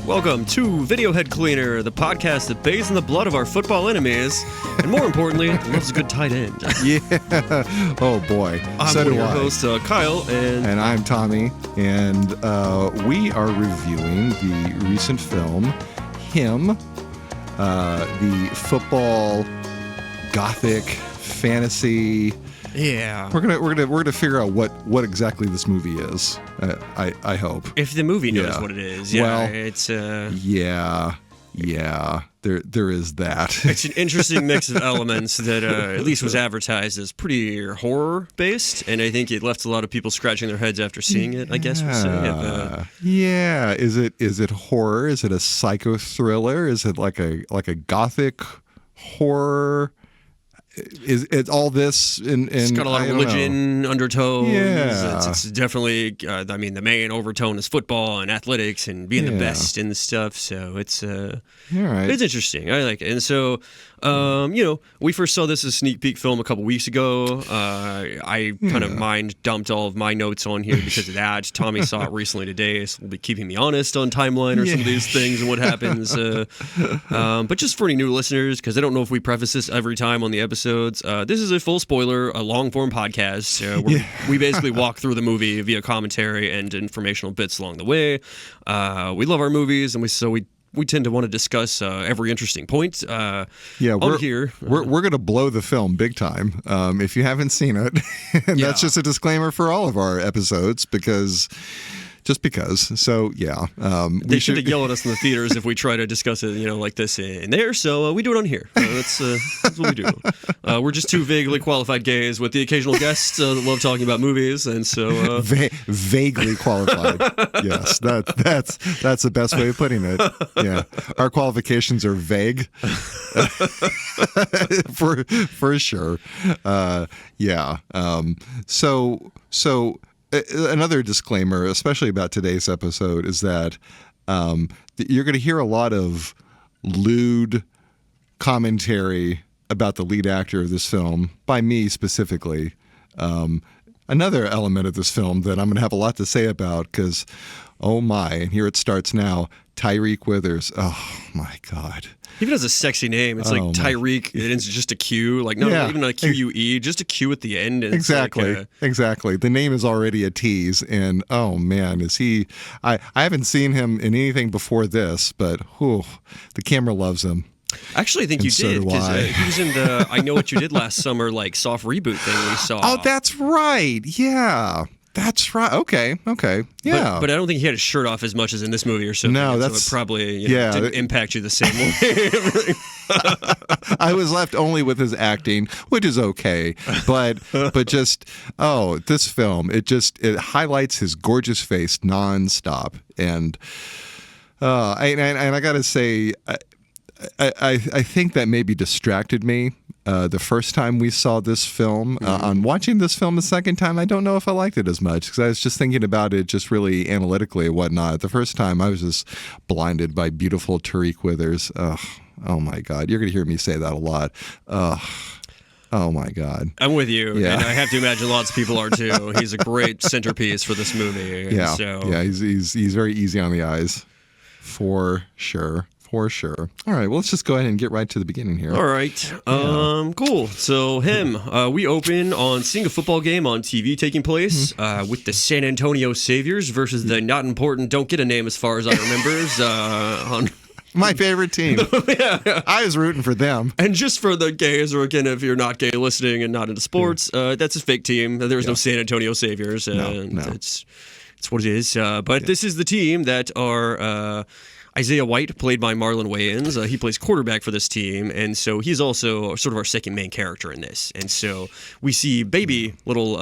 Welcome to Video Head Cleaner, the podcast that bathes in the blood of our football enemies, and more importantly, loves a good tight end. Yeah. Oh boy. I'm so one of do your I. hosts, Kyle, And I'm Tommy, and we are reviewing the recent film, Him, the football gothic fantasy. yeah. We're gonna figure out what exactly this movie is. I hope. If the movie knows Yeah. what it is, yeah, Well, it's Yeah. There is that. it's an interesting mix of elements that at least was advertised as pretty horror based, and I think it left a lot of people scratching their heads after seeing it. I guess we'll say. Yeah. Is it horror? Is it a psycho thriller? Is it like a gothic horror? Is it all this in It's got a lot of religion undertones. Yeah. It's definitely, I mean, the main overtone is football and athletics and being the Yeah. best in the stuff. So it's All right. it's interesting. I like it. And so, we first saw this as a sneak peek film a couple weeks ago. I kind of mind dumped all of my notes on here because of that. Tommy saw it recently today, so we'll be keeping me honest on timeline or some of these things and what happens. But just for any new listeners, because I don't know if we preface this every time on the episodes, this is a full spoiler, a long form podcast. Where we basically walk through the movie via commentary and informational bits along the way. We love our movies, and we tend to want to discuss every interesting point. We're here. We're gonna blow the film big time if you haven't seen it, and that's just a disclaimer for all of our episodes because. So yeah, They should have yelled at us in the theaters if we try to discuss it, like this in there. So we do it on here. That's what we do. We're just two vaguely qualified gays with the occasional guests that love talking about movies, and so vaguely qualified. Yes, that's the best way of putting it. Yeah, our qualifications are vague, for sure. So. Another disclaimer, especially about today's episode, is that you're going to hear a lot of lewd commentary about the lead actor of this film, by me specifically. Another element of this film that I'm going to have a lot to say about because, oh my, and here it starts now, Tyreek Withers. Oh my God. Even has a sexy name. It's like Tyreek. It's just a Q. Like, no, not even a Q-U-E, just a Q at the end. And exactly. Exactly. The name is already a tease. And, oh, man, is he... I haven't seen him in anything before this, but the camera loves him. Actually, I think you did, because he was in the I Know What You Did Last Summer, like, soft reboot thing we saw. Oh, that's right. Yeah. That's right. Okay. Yeah. But I don't think he had his shirt off as much as in this movie or something. No, so it probably didn't impact you the same way. I was left only with his acting, which is okay. But just this film, it highlights his gorgeous face nonstop. And I gotta say, I think that maybe distracted me. The first time we saw this film, on watching this film the second time, I don't know if I liked it as much because I was just thinking about it just really analytically and whatnot. The first time I was just blinded by beautiful Tyreek Withers. Oh my God. You're going to hear me say that a lot. Oh my God. I'm with you. Yeah. And I have to imagine lots of people are too. He's a great centerpiece for this movie. Yeah. So. Yeah. He's very easy on the eyes. For sure. For sure. All right, well, let's just go ahead and get right to the beginning here. All right. Cool. So we open on seeing a football game on TV taking place with the San Antonio Saviors versus the not important, don't get a name as far as I remember. My favorite team. Yeah. I was rooting for them. And just for the gays, or again, if you're not gay listening and not into sports, that's a fake team. There was no San Antonio Saviors. No. It's what it is. But this is the team that are... Isaiah White, played by Marlon Wayans, he plays quarterback for this team, and so he's also sort of our second main character in this. And so we see baby little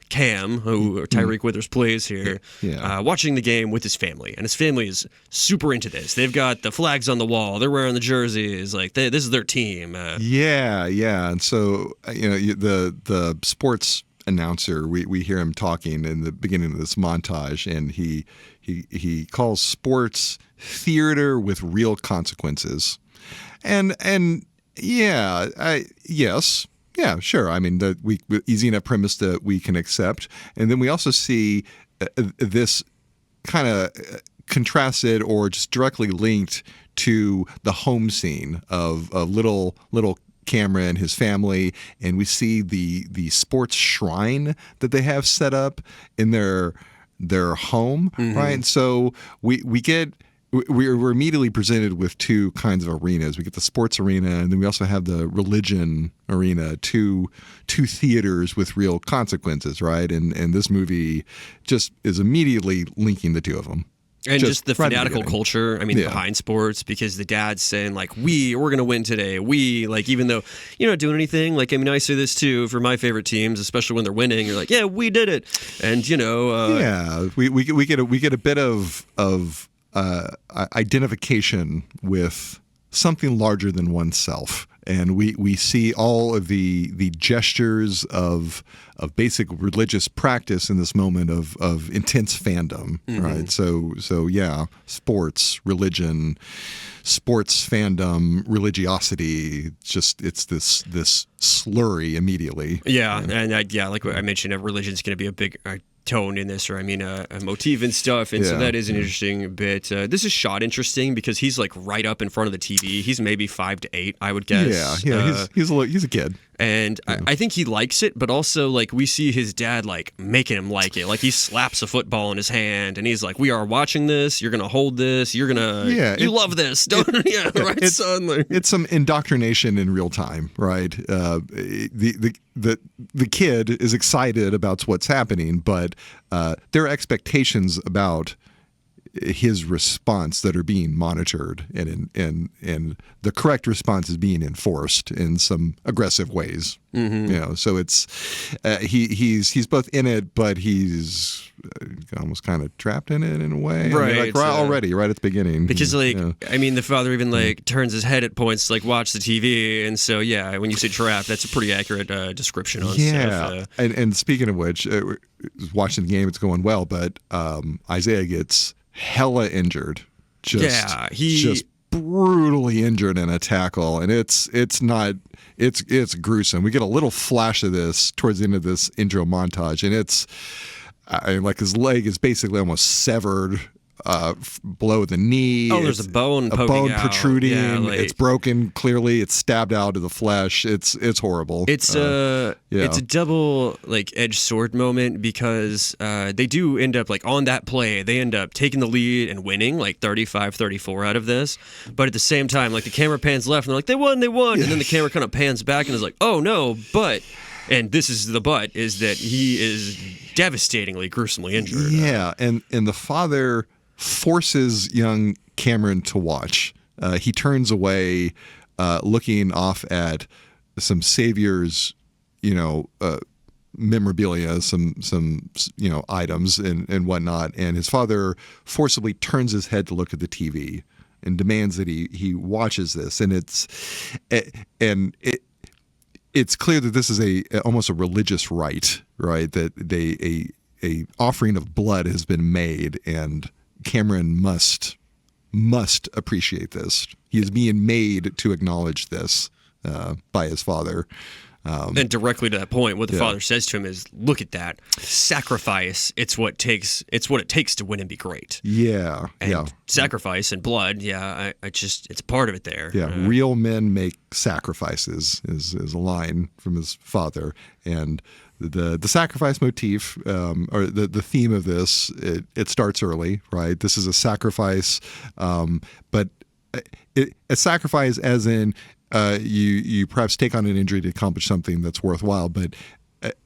Cam, who Tyreek Withers plays here, watching the game with his family, and his family is super into this. They've got the flags on the wall, they're wearing the jerseys, like this is their team. Yeah, and so the sports announcer, we hear him talking in the beginning of this montage, and he calls sports theater with real consequences, and sure. I mean, easy enough premise that we can accept, and then we also see this kind of contrasted or just directly linked to the home scene of little Cameron and his family, and we see the sports shrine that they have set up in their home, right? And so we're immediately presented with two kinds of arenas. We get the sports arena, and then we also have the religion arena, two theaters with real consequences, right? And this movie just is immediately linking the two of them. And just the fanatical culture, behind sports, because the dad's saying, like, we're going to win today. Like, even though you're not doing anything, like, I say this too for my favorite teams, especially when they're winning. You're like, yeah, we did it. And, we get a bit of identification with something larger than oneself. And we see all of the gestures of basic religious practice in this moment of intense fandom, right? So yeah, sports, religion, sports fandom, religiosity. It's this slurry immediately. Yeah, and like I mentioned, religion's going to be a big tone in this, or a motif and stuff, and so that is an interesting bit. This is shot interesting because he's like right up in front of the TV. He's maybe 5 to 8, I would guess. Yeah, he's a kid. And I think he likes it, but also like we see his dad like making him like it. Like he slaps a football in his hand, and he's like, "We are watching this. You're gonna hold this. You're gonna, you love this, don't you? Right, son?" Like, it's some indoctrination in real time, right? The kid is excited about what's happening, but there are expectations about his response that are being monitored, and the correct response is being enforced in some aggressive ways. So it's he's both in it, but he's almost kind of trapped in it in a way, right? Already, right at the beginning, because the father even like turns his head at points to like watch the TV, and so when you say trapped, that's a pretty accurate description on stuff. And speaking of which, watching the game, it's going well, but Isaiah gets hella injured, just brutally injured in a tackle, and it's gruesome. We get a little flash of this towards the end of this intro montage, and it's like his leg is basically almost severed below the knee. There's a bone protruding. Yeah, it's broken. Clearly, it's stabbed out of the flesh. It's horrible. It's a double like edged sword moment, because they do end up like on that play. They end up taking the lead and winning like 35-34 out of this. But at the same time, like the camera pans left and they're like, they won, and then the camera kind of pans back and is like, oh no, but. And this is the but, is that he is devastatingly, gruesomely injured. Yeah, and the father forces young Cameron to watch. He turns away, looking off at some saviors, memorabilia, some items and whatnot. And his father forcibly turns his head to look at the TV and demands that he watches this. And it's clear that this is almost a religious rite, right? That a offering of blood has been made, and Cameron must appreciate this. He is being made to acknowledge this by his father. And directly to that point, what the father says to him is, "Look at that sacrifice. It's what it takes to win and be great." Yeah, and sacrifice and blood. Yeah, it's part of it there. Yeah, real men make sacrifices is a line from his father, and the sacrifice motif, or the theme of this, it starts early, right? This is a sacrifice, but a sacrifice as in. You perhaps take on an injury to accomplish something that's worthwhile, but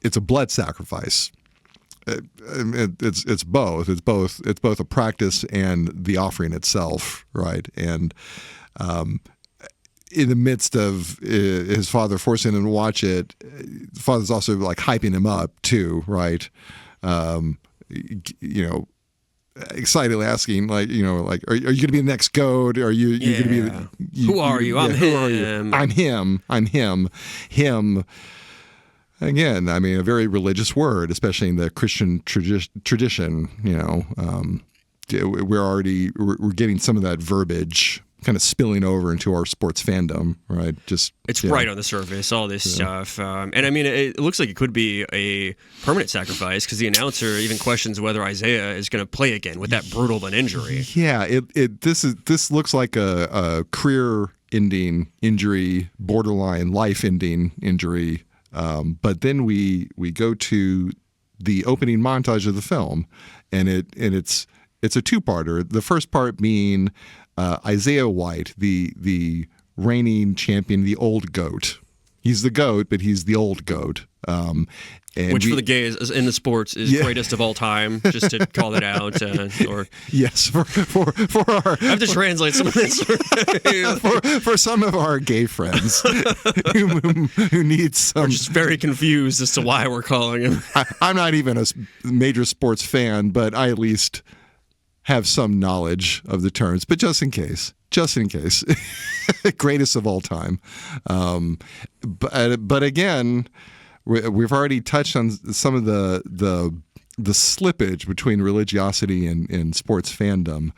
it's a blood sacrifice. It's both. It's both a practice and the offering itself, right? And in the midst of his father forcing him to watch it, the father's also like hyping him up too, right? Excitedly asking, like, are you going to be the next GOAT? Are you going to be? Who are you? I'm him. Who are you? I'm him. Again, a very religious word, especially in the Christian tradition. We're getting some of that verbiage kind of spilling over into our sports fandom, right? It's right on the surface, all this stuff. And I mean, it looks like it could be a permanent sacrifice because the announcer even questions whether Isaiah is going to play again with that brutal of an injury. Yeah, this looks like a career-ending injury, borderline life-ending injury. But then we go to the opening montage of the film, and it's a two-parter. The first part being Isaiah White, the reigning champion, the old GOAT. He's the GOAT, but he's the old GOAT. Which for the gays in the sports is greatest of all time, just to call it out. Or yes, for our, I have to translate some of this. for some of our gay friends who need some. We're just very confused as to why we're calling him. I'm not even a major sports fan, but I at least have some knowledge of the terms. But just in case, greatest of all time. But again, we've already touched on some of the slippage between religiosity and sports fandom.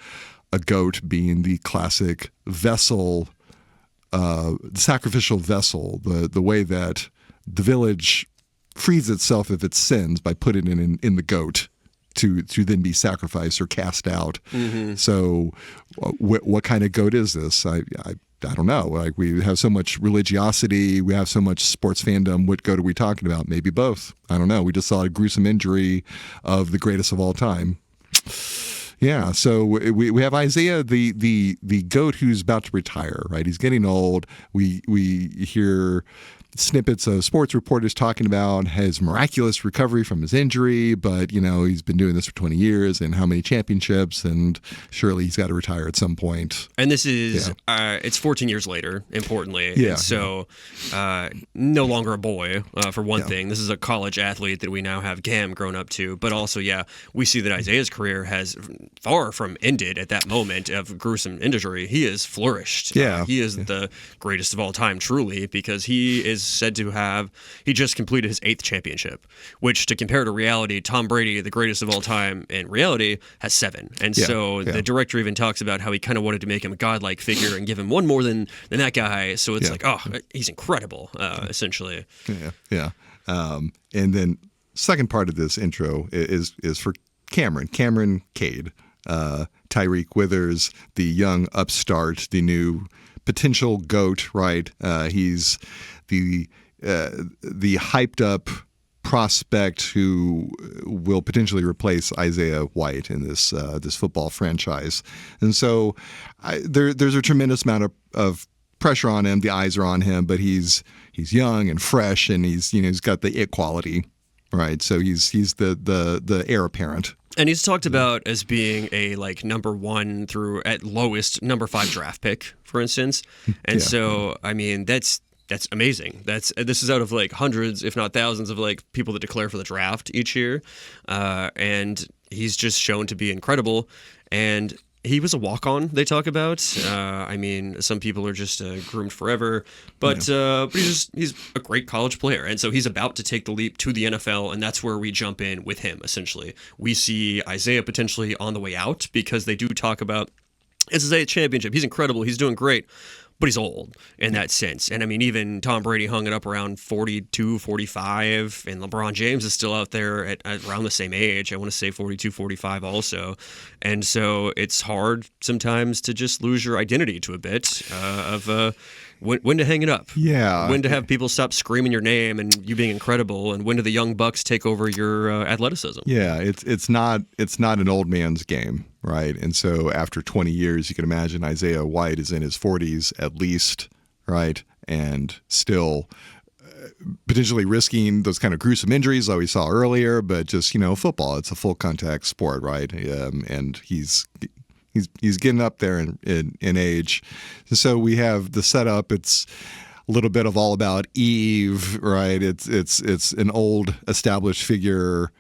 A goat being the classic vessel, sacrificial vessel, the way that the village frees itself if it sins by putting it in the goat to then be sacrificed or cast out. Mm-hmm. So what kind of goat is this? I don't know. Like, we have so much religiosity, we have so much sports fandom. What goat are we talking about? Maybe both. I don't know. We just saw a gruesome injury of the greatest of all time. Yeah, so we have Isaiah, the goat who's about to retire, right? He's getting old. We hear snippets of sports reporters talking about his miraculous recovery from his injury, but he's been doing this for 20 years and how many championships, and surely he's got to retire at some point. And this is it's 14 years later, importantly. Yeah. And so no longer a boy, for one thing. This is a college athlete that we now have Cam grown up to, but also, we see that Isaiah's career has far from ended at that moment of gruesome injury. He has flourished. Yeah. He is the greatest of all time, truly, because he is said to he just completed his 8th championship, which, to compare to reality, Tom Brady, the greatest of all time in reality, has 7. And so the director even talks about how he kind of wanted to make him a godlike figure and give him one more than that guy. So it's like, he's incredible, essentially. Yeah. And then second part of this intro is for Cameron Cade, Tyreek Withers, the young upstart, the new potential GOAT, right? He's the hyped up prospect who will potentially replace Isaiah White in this football franchise. And so there's a tremendous amount of pressure on him. The eyes are on him, but he's young and fresh, and he's got the it quality, right? So he's the heir apparent. And he's talked about as being a number 1 through at lowest number 5 draft pick, for instance. And so, I mean, that's amazing. This is out of hundreds, if not thousands, of people that declare for the draft each year, and he's just shown to be incredible. And he was a walk-on, they talk about. I mean, some people are just groomed forever, but he's a great college player. And so he's about to take the leap to the NFL, and that's where we jump in with him, essentially. We see Isaiah potentially on the way out because they do talk about it's his 8th championship. He's incredible. He's doing great. But he's old in that sense. And I mean, even Tom Brady hung it up around 42, 45, and LeBron James is still out there at around the same age. I want to say 42, 45 also. And so it's hard sometimes to just lose your identity to a bit of when to hang it up. Yeah. When to have people stop screaming your name and you being incredible, and when do the young bucks take over your athleticism? Yeah, it's not an old man's game, right? And so after 20 years, you can imagine Isaiah White is in his 40s at least, right? And still potentially risking those kind of gruesome injuries like we saw earlier, but just, football, it's a full contact sport, right? And he's getting up there in age. So we have the setup. It's a little bit of all about Eve, right? It's an old established figure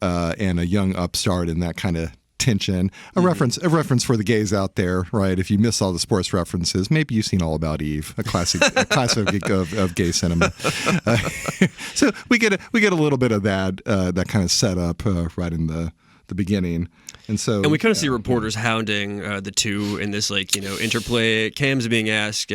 and a young upstart, and that kind of tension. A reference for the gays out there, right? If you miss all the sports references, maybe you've seen All About Eve, a classic of gay cinema. So we get a little bit of that kind of setup right in the the beginning. And we kind of see reporters hounding the two in this, like, interplay. Cam's being asked,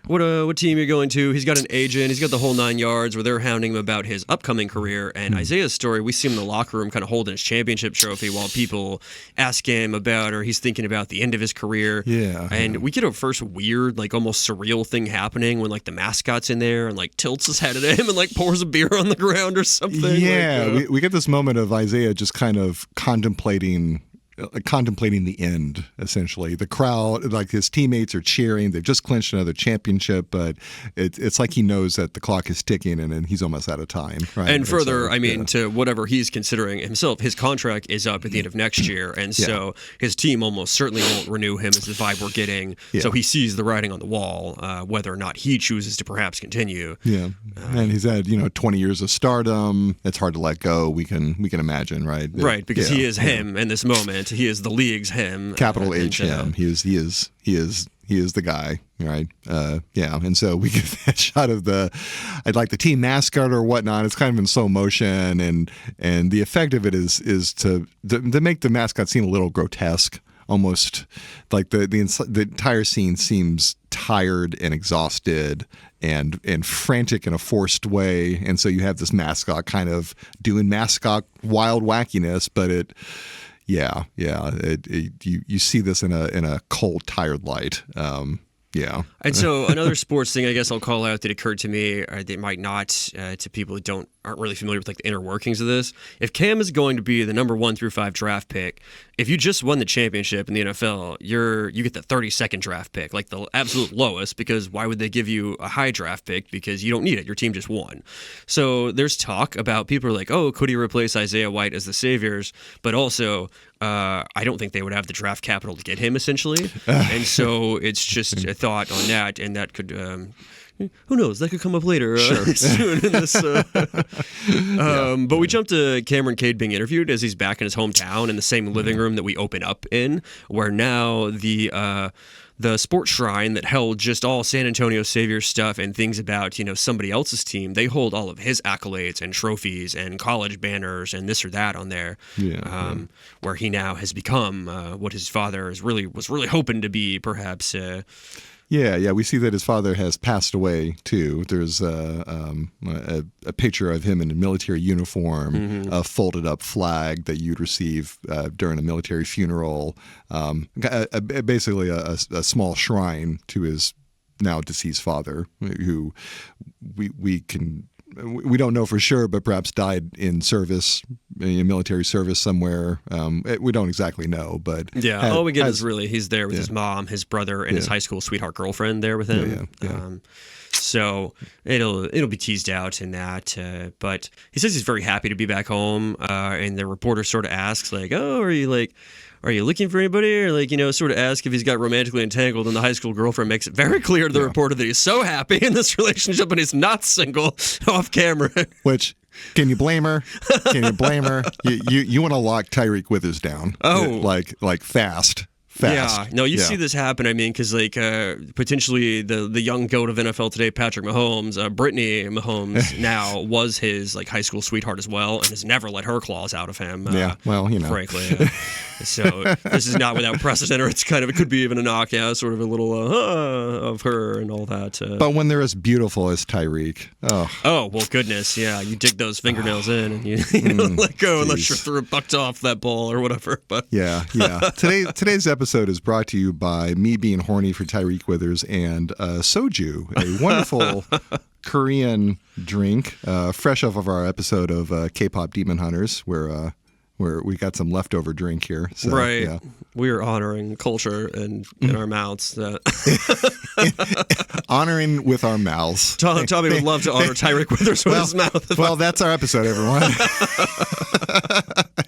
what team you're going to. He's got an agent. He's got the whole 9 yards where they're hounding him about his upcoming career. And Isaiah's story, we see him in the locker room kind of holding his championship trophy while people ask him about, or he's thinking about the end of his career. Yeah. And we get a first weird, like almost surreal thing happening when like the mascot's in there and like tilts his head at him and like pours a beer on the ground or something. Yeah. Like, we get this moment of Isaiah just kind of contemplating the end, essentially. The crowd, like his teammates are cheering. They've just clinched another championship, but it's like he knows that the clock is ticking and he's almost out of time. Right? And further, to whatever he's considering himself, his contract is up at the end of next year. And so his team almost certainly won't renew him, is the vibe we're getting. Yeah. So he sees the writing on the wall, whether or not he chooses to perhaps continue. Yeah. And he's had, 20 years of stardom. It's hard to let go. We can imagine, right? Right, because he is him in this moment. He is the league's him. Capital H him. He is the guy, right? And so we get that shot of the team mascot or whatnot. It's kind of in slow motion, and the effect of it is to make the mascot seem a little grotesque, almost like the entire scene seems tired and exhausted and frantic in a forced way. And so you have this mascot kind of doing mascot wild wackiness, but you see this in a cold, tired light. And so another sports thing I guess I'll call out that occurred to me, or that might not to people who aren't really familiar with like the inner workings of this. If Cam is going to be the number 1 through 5 draft pick, if you just won the championship in the NFL, you get the 32nd draft pick, like the absolute lowest, because why would they give you a high draft pick? Because you don't need it. Your team just won. So there's talk about people are like, oh, could he replace Isaiah White as the Saviors? But also, I don't think they would have the draft capital to get him, essentially. And so it's just a thought on that, and that could, who knows, that could come up later soon in this. But we jump to Cameron Cade being interviewed as he's back in his hometown in the same living room that we open up in, where now the sports shrine that held just all San Antonio Saviors stuff and things about, somebody else's team, they hold all of his accolades and trophies and college banners and this or that on there. Where he now has become what his father was really hoping to be, perhaps. We see that his father has passed away too. There's a picture of him in a military uniform, a folded up flag that you'd receive during a military funeral. Basically a small shrine to his now deceased father, who we don't know for sure, but perhaps died in service, in military service somewhere. We don't exactly know, but all we get is really he's there with his mom, his brother, and his high school sweetheart girlfriend there with him. So it'll be teased out in that, but he says he's very happy to be back home. And the reporter sort of asks, like, "Oh, are you looking for anybody?" Or sort of ask if he's got romantically entangled. And the high school girlfriend makes it very clear to the reporter that he's so happy in this relationship and he's not single off camera. Which, can you blame her? You want to lock Tyreek Withers down? Oh, like fast. Yeah, no, you see this happen. I mean, because potentially the young goat of NFL today, Patrick Mahomes, Brittany Mahomes, now was his high school sweetheart as well, and has never let her claws out of him. Frankly. So this is not without precedent, or it could be even a knockout, sort of a little of her and all that. But when they're as beautiful as Tyreek, oh well, goodness, yeah, you dig those fingernails in, and you don't let go unless you're bucked off that ball or whatever. But today's episode is brought to you by me being horny for Tyreek Withers and soju, a wonderful Korean drink, fresh off of our episode of K-pop Demon Hunters, where we got some leftover drink here. So, right. Yeah. We are honoring culture and in our mouths. Honoring with our mouths. Tommy would love to honor Tyreek Withers with his mouth. Well, that's our episode, everyone.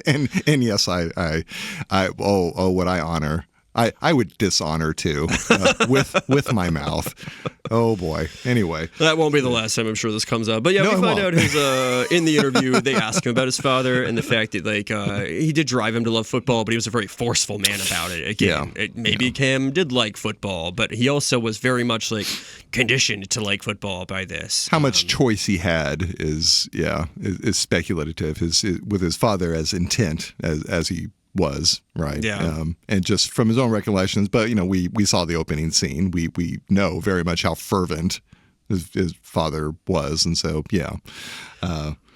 and yes, I would I honor I would dishonor too with my mouth. Oh boy. Anyway, that won't be the last time I'm sure this comes up. But yeah, No, we it find won't. out his in the interview they ask him about his father and the fact that like he did drive him to love football, but he was a very forceful man about it. Again, maybe Cam did like football, but he also was very much like conditioned to like football by this. How much choice he had is speculative. With his father as intent as he was, right? Yeah. And just from his own recollections, but we saw the opening scene. We know very much how fervent his father was, and so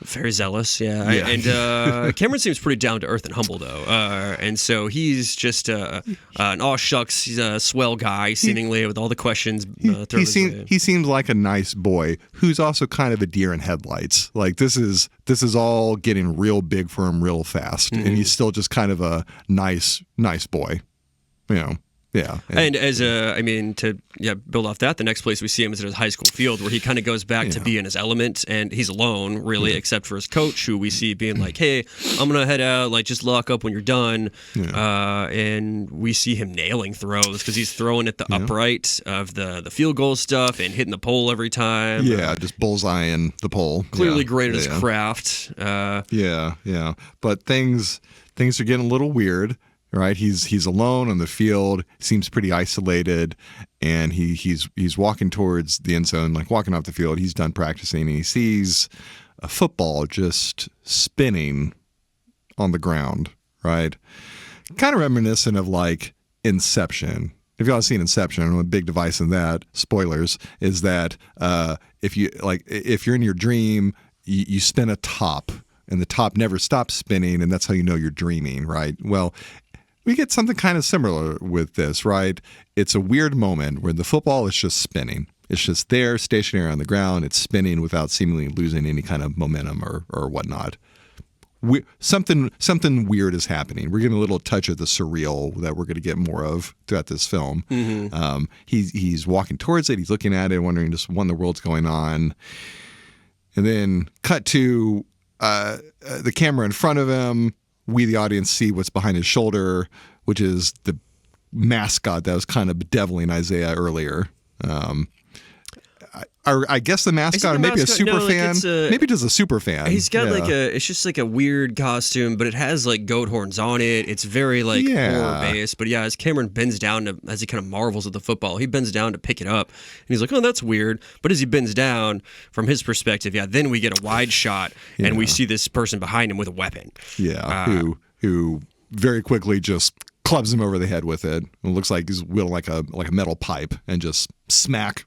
very zealous, yeah. Yeah. And Cameron seems pretty down to earth and humble, though. And so he's just an aw shucks, he's a swell guy, seemingly, with all the questions thrown his way. He seems like a nice boy who's also kind of a deer in headlights. Like this is all getting real big for him real fast, and he's still just kind of a nice boy, Yeah. And as to build off that, the next place we see him is at his high school field, where he kind of goes back to be in his element, and he's alone, really, except for his coach, who we see being like, "Hey, I'm gonna head out. Like, just lock up when you're done." And we see him nailing throws because he's throwing at the upright of the field goal stuff and hitting the pole every time. Yeah, just bullseyeing the pole. Clearly great at his craft. Yeah. But things are getting a little weird. Right, he's alone on the field. Seems pretty isolated, and he's walking towards the end zone, like walking off the field. He's done practicing, and he sees a football just spinning on the ground. Right, kind of reminiscent of like Inception. If y'all seen Inception, a big device in that, spoilers, is that if you're in your dream, you spin a top, and the top never stops spinning, and that's how you know you're dreaming. Right. Well, we get something kind of similar with this, right? It's a weird moment where the football is just spinning. It's just there, stationary on the ground. It's spinning without seemingly losing any kind of momentum or whatnot. Something weird is happening. We're getting a little touch of the surreal that we're going to get more of throughout this film. He's walking towards it. He's looking at it, wondering just what in the world's going on. And then cut to the camera in front of him. We, the audience, see what's behind his shoulder, which is the mascot that was kind of bedeviling Isaiah earlier. I guess the mascot, or maybe a super fan. Maybe just a super fan. He's got it's just like a weird costume, but it has like goat horns on it. It's very like horror based. But yeah, as Cameron bends down as he kind of marvels at the football, he bends down to pick it up, and he's like, "Oh, that's weird." But as he bends down, from his perspective, then we get a wide shot, and we see this person behind him with a weapon. Yeah, who very quickly just clubs him over the head with it. It looks like he's wielding like a metal pipe, and just smack,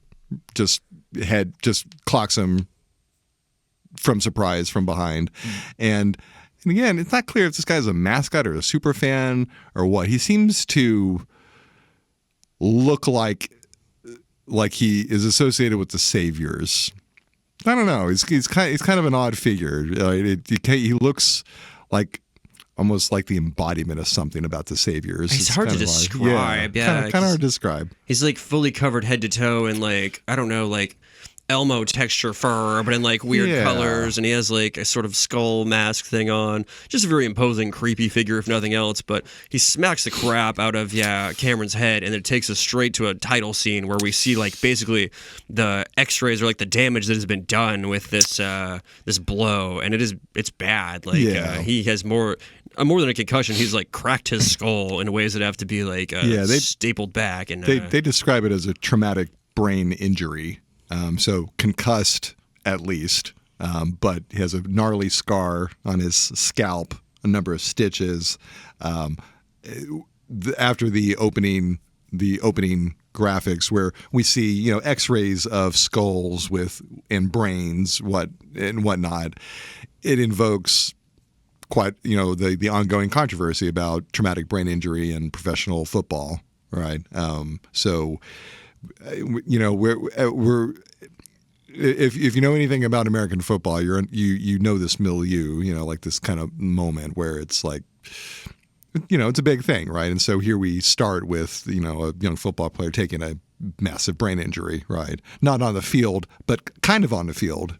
head just clocks him from surprise from behind. And again, it's not clear if this guy's a mascot or a super fan or what. He seems to look like he is associated with the Saviors. I don't know. He's kind of an odd figure. He looks like almost like the embodiment of something about the Saviors. He's hard to describe. Kind of hard to describe. He's like fully covered head to toe in like, I don't know, like Elmo texture fur, but in like weird colors, and he has like a sort of skull mask thing on. Just a very imposing, creepy figure, if nothing else. But he smacks the crap out of Cameron's head, and it takes us straight to a title scene where we see like basically the X-rays or like the damage that has been done with this this blow, and it's bad. Like he has more than a concussion. He's like cracked his skull in ways that have to be like stapled back, and they describe it as a traumatic brain injury. So concussed at least, but he has a gnarly scar on his scalp, a number of stitches. After the opening graphics, where we see X-rays of skulls and brains, and whatnot, it invokes quite the ongoing controversy about traumatic brain injury in professional football, right? So. We're if you know anything about American football, you know this milieu, like this kind of moment where it's like, it's a big thing, right? And so here we start with a young football player taking a massive brain injury, right? Not on the field, but kind of on the field,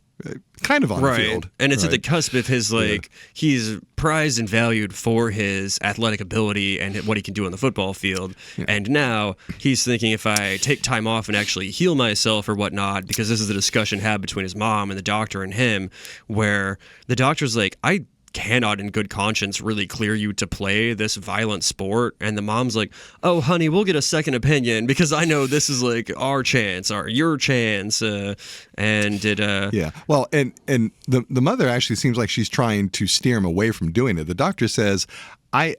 kind of on the field. And it's at the cusp of his, like, he's prized and valued for his athletic ability and what he can do on the football field. Yeah. And now he's thinking, if I take time off and actually heal myself or whatnot, because this is a discussion had between his mom and the doctor and him, where the doctor's like, I cannot in good conscience really clear you to play this violent sport, and the mom's like, oh honey, we'll get a second opinion because I know this is like our chance or your chance, and it well, and the mother actually seems like she's trying to steer him away from doing it. The doctor says, I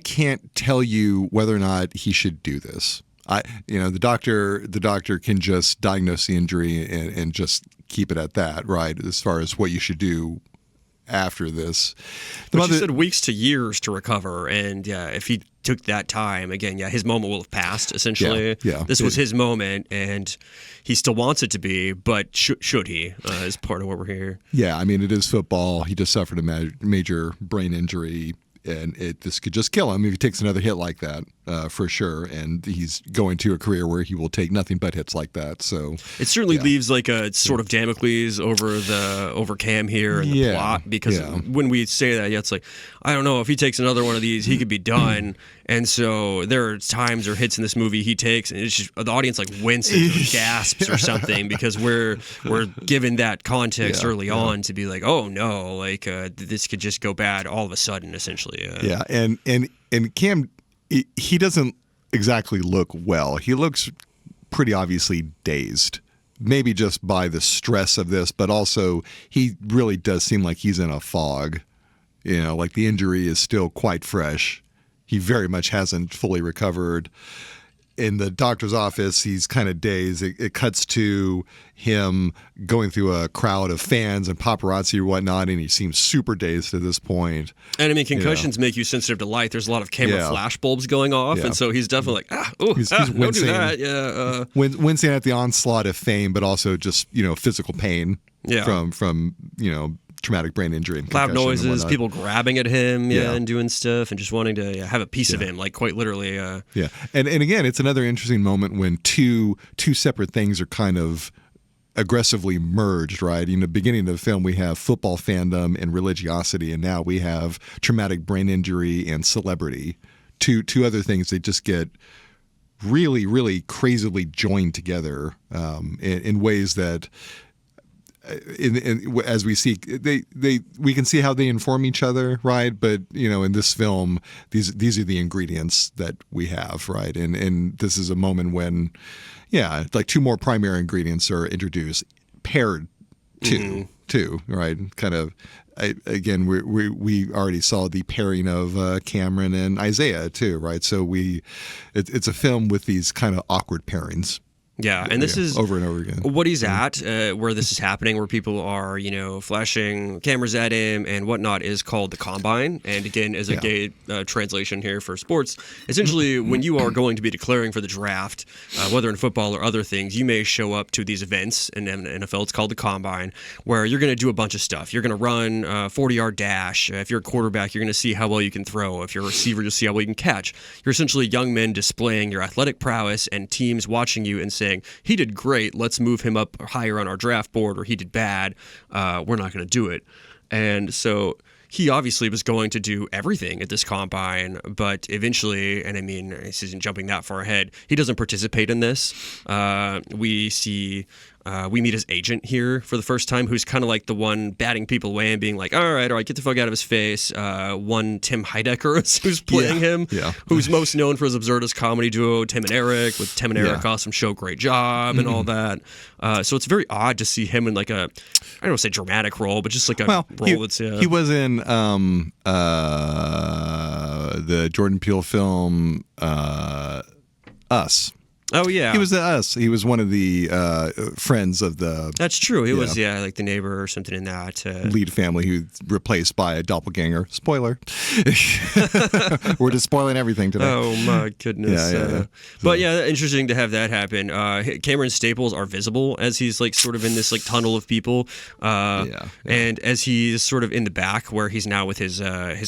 can't tell you whether or not he should do this. The doctor can just diagnose the injury and just keep it at that, right, as far as what you should do after this. But she said weeks to years to recover, and if he took that time, again, his moment will have passed, essentially. This was his moment, and he still wants it to be, but should he, is part of what we're here. Yeah, I mean, it is football. He just suffered a major brain injury, and this could just kill him if he takes another hit like that, for sure. And he's going to a career where he will take nothing but hits like that. So it certainly leaves like a sort of Damocles over Cam here in the plot, because when we say that, it's like, I don't know, if he takes another one of these, he could be done. And so there are times or hits in this movie he takes, and it's just, the audience like winces or gasps or something, because we're given that context early on to be like, oh no, like this could just go bad all of a sudden, essentially. And Cam, he doesn't exactly look well. He looks pretty obviously dazed, maybe just by the stress of this, but also he really does seem like he's in a fog. Like the injury is still quite fresh. He very much hasn't fully recovered. In the doctor's office, he's kind of dazed. It cuts to him going through a crowd of fans and paparazzi or whatnot, and he seems super dazed at this point. And I mean, concussions make you sensitive to light. There's a lot of camera flash bulbs going off, and so he's definitely like, he's wincing, don't do that. Wincing at the onslaught of fame, but also just physical pain from traumatic brain injury and loud noises, people grabbing at him and doing stuff and just wanting to have a piece of him, like quite literally. And again, it's another interesting moment when two separate things are kind of aggressively merged, right? In the beginning of the film, we have football fandom and religiosity, and now we have traumatic brain injury and celebrity. Two other things that just get really, really crazily joined together in ways that as we see, we can see how they inform each other, right? But in this film, these are the ingredients that we have, right? And this is a moment when, like two more primary ingredients are introduced, paired to, right? Kind of. Again, we already saw the pairing of Cameron and Isaiah too, right? So it's a film with these kind of awkward pairings. Yeah, and this is over and over again what he's at, where this is happening, where people are, flashing cameras at him and whatnot, is called the Combine. And again, as a gay translation here for sports, essentially when you are going to be declaring for the draft, whether in football or other things, you may show up to these events, and in NFL it's called the Combine, where you're going to do a bunch of stuff. You're going to run a 40-yard dash. If you're a quarterback, you're going to see how well you can throw. If you're a receiver, you'll see how well you can catch. You're essentially young men displaying your athletic prowess, and teams watching you and saying, he did great, let's move him up higher on our draft board, or he did bad, we're not going to do it. And so he obviously was going to do everything at this Combine, but eventually, and I mean, this isn't jumping that far ahead, he doesn't participate in this. We meet his agent here for the first time, who's kind of like the one batting people away and being like, all right, get the fuck out of his face. One Tim Heidecker is who's playing him, who's most known for his absurdist comedy duo, Tim and Eric, with Tim and Eric, awesome show, great job, and all that. So it's very odd to see him in like I don't want to say dramatic role, but just like a role that's... He was in the Jordan Peele film Us. Oh, yeah. He was Us. He was one of the friends of the... That's true. He was, like the neighbor or something in that. Lead family who's replaced by a doppelganger. Spoiler. We're just spoiling everything today. Oh, my goodness. But yeah, interesting to have that happen. Cameron Staples are visible as he's like sort of in this like tunnel of people. And as he's sort of in the back where he's now with his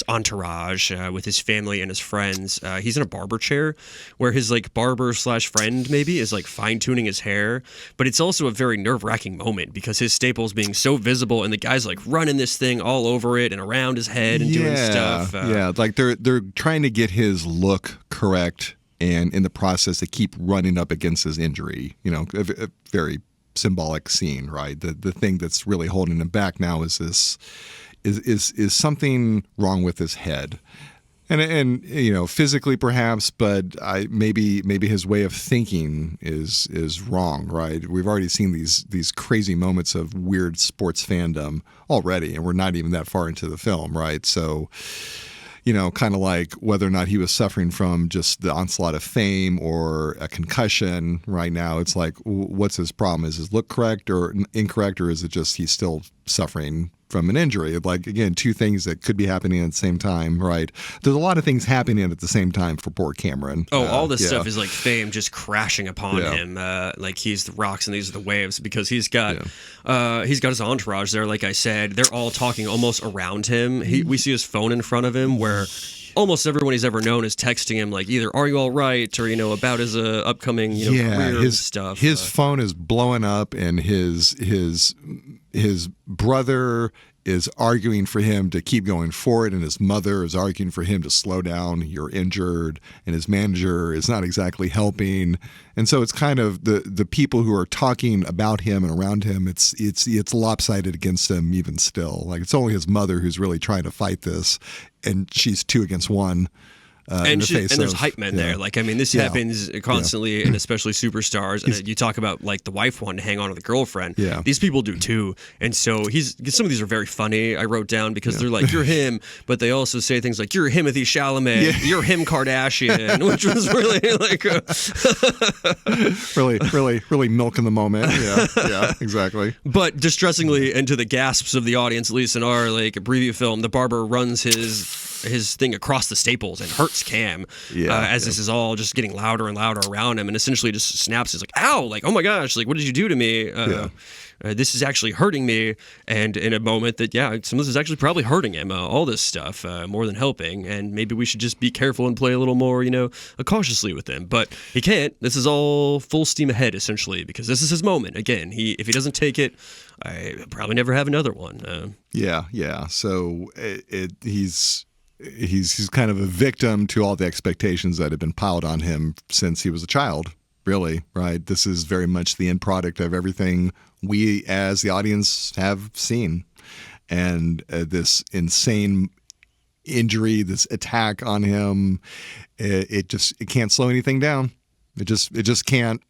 entourage, with his family and his friends, he's in a barber chair where his like barber / friend friend maybe is like fine-tuning his hair, but it's also a very nerve-wracking moment because his staples being so visible and the guy's like running this thing all over it and around his head and doing stuff. Like they're trying to get his look correct, and in the process they keep running up against his injury. A very symbolic scene, right? The thing that's really holding him back now is this is something wrong with his head. And physically perhaps, but maybe his way of thinking is wrong, right? We've already seen these crazy moments of weird sports fandom already, and we're not even that far into the film, right? So, kind of like whether or not he was suffering from just the onslaught of fame or a concussion right now. It's like, what's his problem? Is his look correct or incorrect, or is it just he's still suffering from an injury? Like, again, two things that could be happening at the same time, right? There's a lot of things happening at the same time for poor Cameron. Oh, all this stuff is like fame just crashing upon him. Like he's the rocks and these are the waves, because he's got his entourage there. Like I said, they're all talking almost around him. We see his phone in front of him where almost everyone he's ever known is texting him, like either "Are you all right?" or about his upcoming career and stuff. His phone is blowing up, and his brother is arguing for him to keep going forward, and his mother is arguing for him to slow down. You're injured, and his manager is not exactly helping. And so it's kind of the people who are talking about him and around him. It's lopsided against him even still. Like it's only his mother who's really trying to fight this, and she's 2 against 1. And there's hype men there. Like, I mean, this happens constantly, and especially superstars. And you talk about like the wife wanting to hang on to the girlfriend. Yeah. These people do too. And so some of these are very funny. I wrote down because they're like, "You're him," but they also say things like, "You're Timothy Chalamet," "You're him Kardashian," which was really like really milking the moment. Yeah, exactly. But distressingly, and to the gasps of the audience, at least in our like preview film, the barber runs his thing across the staples and hurts Cam as this is all just getting louder and louder around him, and essentially just snaps. He's like, "Ow!" Like, "Oh my gosh! Like, what did you do to me? This is actually hurting me." And in a moment that some of this is actually probably hurting him. All this stuff more than helping, and maybe we should just be careful and play a little more, cautiously with him. But he can't. This is all full steam ahead essentially, because this is his moment. Again, if he doesn't take it, I probably never have another one. So he's kind of a victim to all the expectations that have been piled on him since he was a child, really, right? This is very much the end product of everything we as the audience have seen. And this insane injury, this attack on him, it can't slow anything down. It just can't.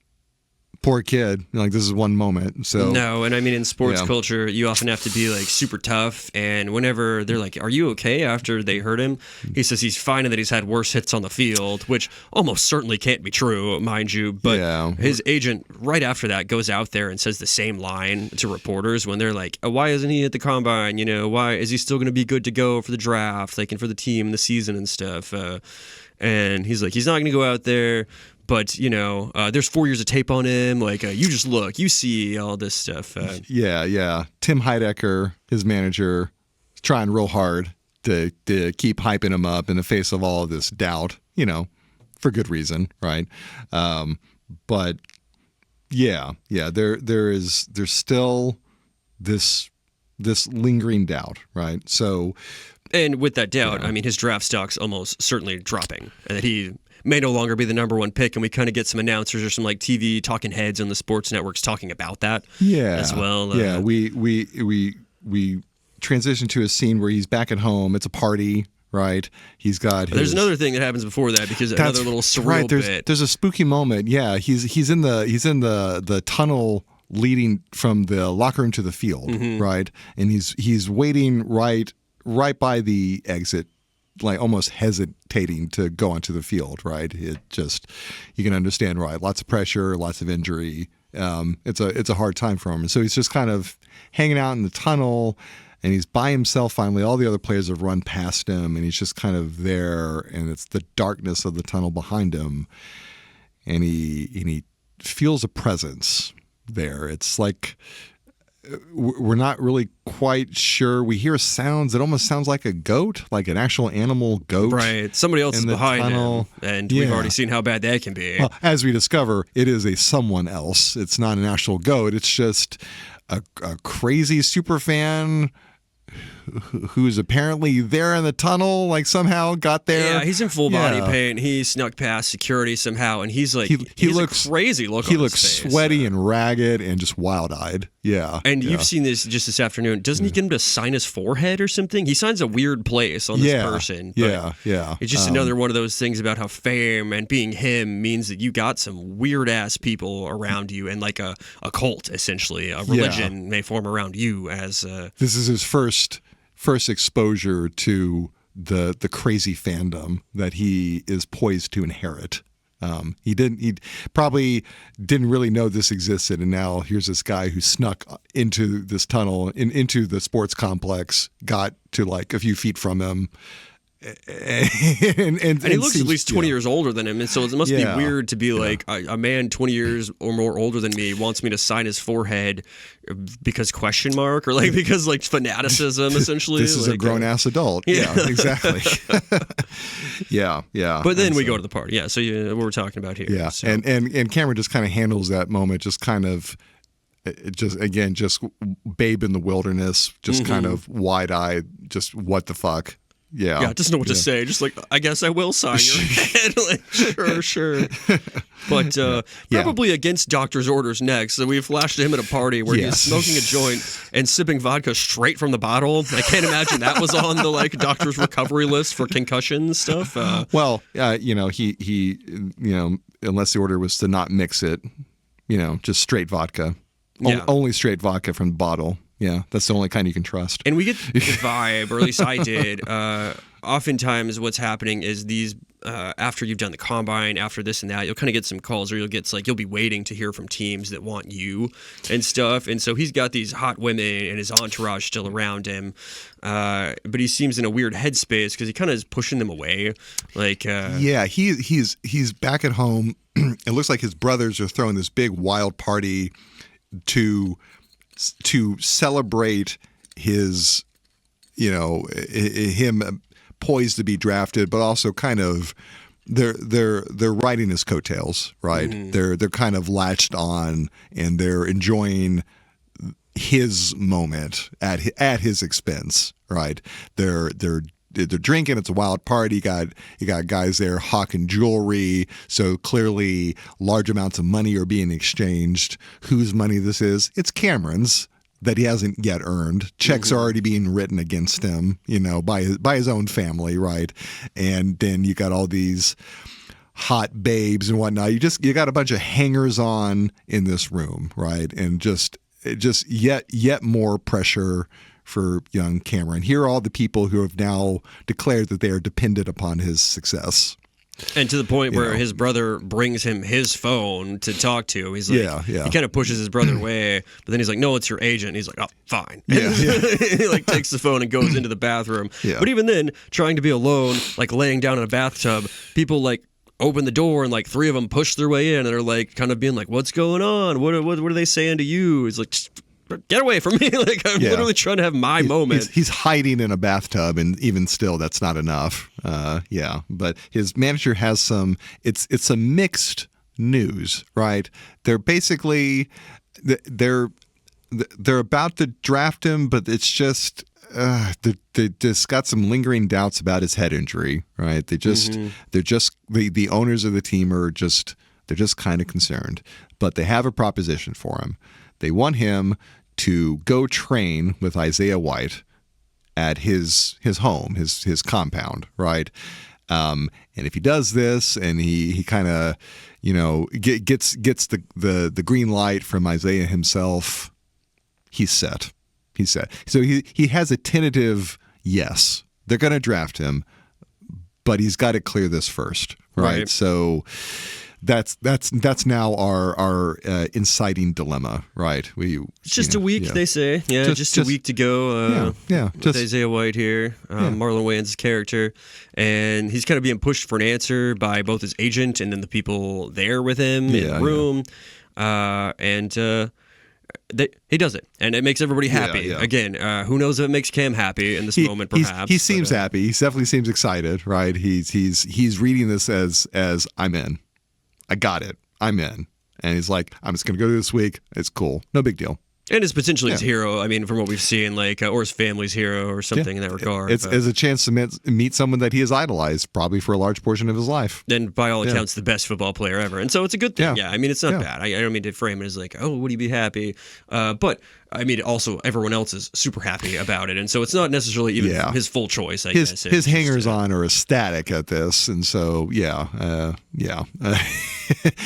Poor kid. Like, this is one moment. So no, and I mean, in sports culture, you often have to be like super tough. And whenever they're like, "Are you okay?" after they hurt him, he says he's fine and that he's had worse hits on the field, which almost certainly can't be true, mind you. But his agent right after that goes out there and says the same line to reporters when they're like, "Why isn't he at the combine? Why is he still going to be good to go for the draft, like, and for the team in the season and stuff?" And he's like, he's not going to go out there. But, there's 4 years of tape on him. Like, you just look, you see all this stuff. Tim Heidecker, his manager, is trying real hard to keep hyping him up in the face of all of this doubt, for good reason, right? But there's still this lingering doubt, right? So, and with that doubt, I mean, his draft stock's almost certainly dropping, and that he may no longer be the number one pick, and we kind of get some announcers or some like TV talking heads on the sports networks talking about that as well. We transition to a scene where he's back at home. It's a party, right? He's got there's another thing that happens before that, because another little surreal bit. There's a spooky moment. Yeah, he's in the tunnel leading from the locker room to the field, right? And he's waiting right by the exit, like almost hesitating to go onto the field, right? It just, you can understand, right? Lots of pressure, lots of injury. It's a hard time for him. And so he's just kind of hanging out in the tunnel, and he's by himself finally. All the other players have run past him, and he's just kind of there, and it's the darkness of the tunnel behind him. And he feels a presence there. It's like we're not really quite sure. We hear sounds. It almost sounds like a goat, like an actual animal goat. Right. Somebody else is behind him, and we've already seen how bad that can be. Well, as we discover, it is a someone else. It's not an actual goat. It's just a crazy super fan who's apparently there in the tunnel, like somehow got there. Yeah, he's in full body paint. He snuck past security somehow, and he's like, he looks a crazy look on his face. He looks sweaty and ragged and just wild-eyed. Yeah. And you've seen this just this afternoon. Doesn't he get him to sign his forehead or something? He signs a weird place on this person. Yeah. It's just another one of those things about how fame and being him means that you got some weird-ass people around you, and like a cult, essentially. A religion may form around you as... This is his first exposure to the crazy fandom that he is poised to inherit. He probably didn't really know this existed, and now here's this guy who snuck into this tunnel into the sports complex, got to like a few feet from him. And he looks at least 20 years older than him, and so it must be weird to be like a man 20 years or more older than me wants me to sign his forehead because question mark, or like because like fanaticism essentially. This is like, a grown ass adult. Yeah, exactly. yeah. But then we go to the party. Yeah, so what we're talking about here. Yeah, so. and Cameron just kind of handles that moment, just kind of. Just babe in the wilderness, just kind of wide-eyed, just what the fuck. Yeah, doesn't know what to say. Just like, I guess I will sign your head. Like, sure. But probably against doctor's orders next. So we flashed to him at a party where he's smoking a joint and sipping vodka straight from the bottle. I can't imagine that was on the like doctor's recovery list for concussion stuff. He unless the order was to not mix it, just straight vodka. Only straight vodka from the bottle. Yeah, that's the only kind you can trust. And we get the vibe, or at least I did. Oftentimes what's happening is these, after you've done the combine, after this and that, you'll kind of get some calls, or you'll be waiting to hear from teams that want you and stuff. And so he's got these hot women and his entourage still around him. But he seems in a weird headspace because he kind of is pushing them away. Like, he's back at home. It looks like his brothers are throwing this big wild party to celebrate his, him poised to be drafted, but also kind of they're riding his coattails, right? Mm-hmm. They're kind of latched on, and they're enjoying his moment at his expense, right? They're drinking. It's a wild party. You got guys there hawking jewelry. So clearly large amounts of money are being exchanged. Whose money this is? It's Cameron's that he hasn't yet earned. Checks are already being written against him, by his own family, right? And then you got all these hot babes and whatnot. You got a bunch of hangers on in this room, right? And just yet more pressure for young Cameron. Here are all the people who have now declared that they are dependent upon his success. And to the point where his brother brings him his phone to talk to. He's like, he kind of pushes his brother away, but then he's like, no, it's your agent. He's like, oh, fine. He like takes the phone and goes into the bathroom. Yeah. But even then, trying to be alone, like laying down in a bathtub, people like open the door and like three of them push their way in and are like kind of being like, what's going on? What are they saying to you? He's like, get away from me. Like, I'm literally trying to have my moment. He's hiding in a bathtub, and even still, that's not enough. But his manager has it's a mixed news, right? They're basically, they're about to draft him, but it's just, they just got some lingering doubts about his head injury, right? The owners of the team they're just kind of concerned, but they have a proposition for him. They want him to go train with Isaiah White at his home, his compound, right? And if he does this, and he kind of, gets the green light from Isaiah himself, he's set. So he has a tentative yes. They're going to draft him, but he's got to clear this first, right? So that's now our inciting dilemma, right? It's just a week, they say. Yeah, just a week to go. With Isaiah White here, Marlon Wayans' character, and he's kind of being pushed for an answer by both his agent and then the people there with him in the room. he does it, and it makes everybody happy. Yeah. Again, who knows if it makes Cam happy in this moment? Perhaps he seems happy. He definitely seems excited, right? He's reading this as I'm in. I got it. I'm in. And he's like, I'm just going to go this week. It's cool. No big deal. And it's potentially his hero. I mean, from what we've seen, like, or his family's hero, or something in that regard. It's a chance to meet someone that he has idolized, probably for a large portion of his life. And by all accounts, the best football player ever. And so it's a good thing. Yeah, I mean, it's not bad. I don't mean to frame it as like, oh, would he be happy? But I mean, also everyone else is super happy about it, and so it's not necessarily even his full choice. I guess his hangers on are ecstatic at this, and so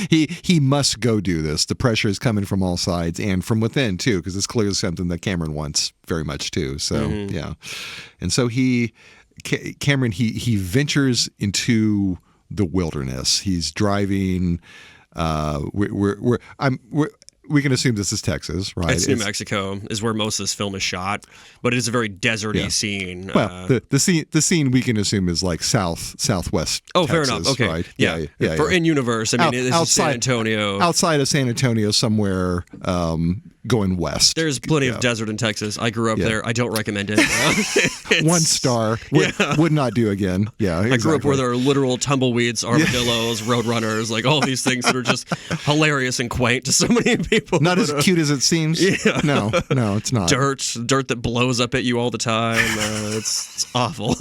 he must go do this. The pressure is coming from all sides and from within too, because it's clearly something that Cameron wants very much too. So and so Cameron ventures into the wilderness. He's driving. We can assume this is Texas, right? It's New Mexico is where most of this film is shot, but it is a very deserty scene. Well, the scene we can assume is like southwest. Oh, Texas, fair enough. Okay, right? Yeah. For in universe, I mean, this is San Antonio, outside of San Antonio, somewhere going west. There's plenty of desert in Texas. I grew up there. I don't recommend it. 1 star. Would not do again. Yeah, exactly. I grew up where there are literal tumbleweeds, armadillos, roadrunners, like all these things that are just hilarious and quaint to so many people. Not as cute as it seems. Yeah. No, it's not. Dirt that blows up at you all the time. It's awful.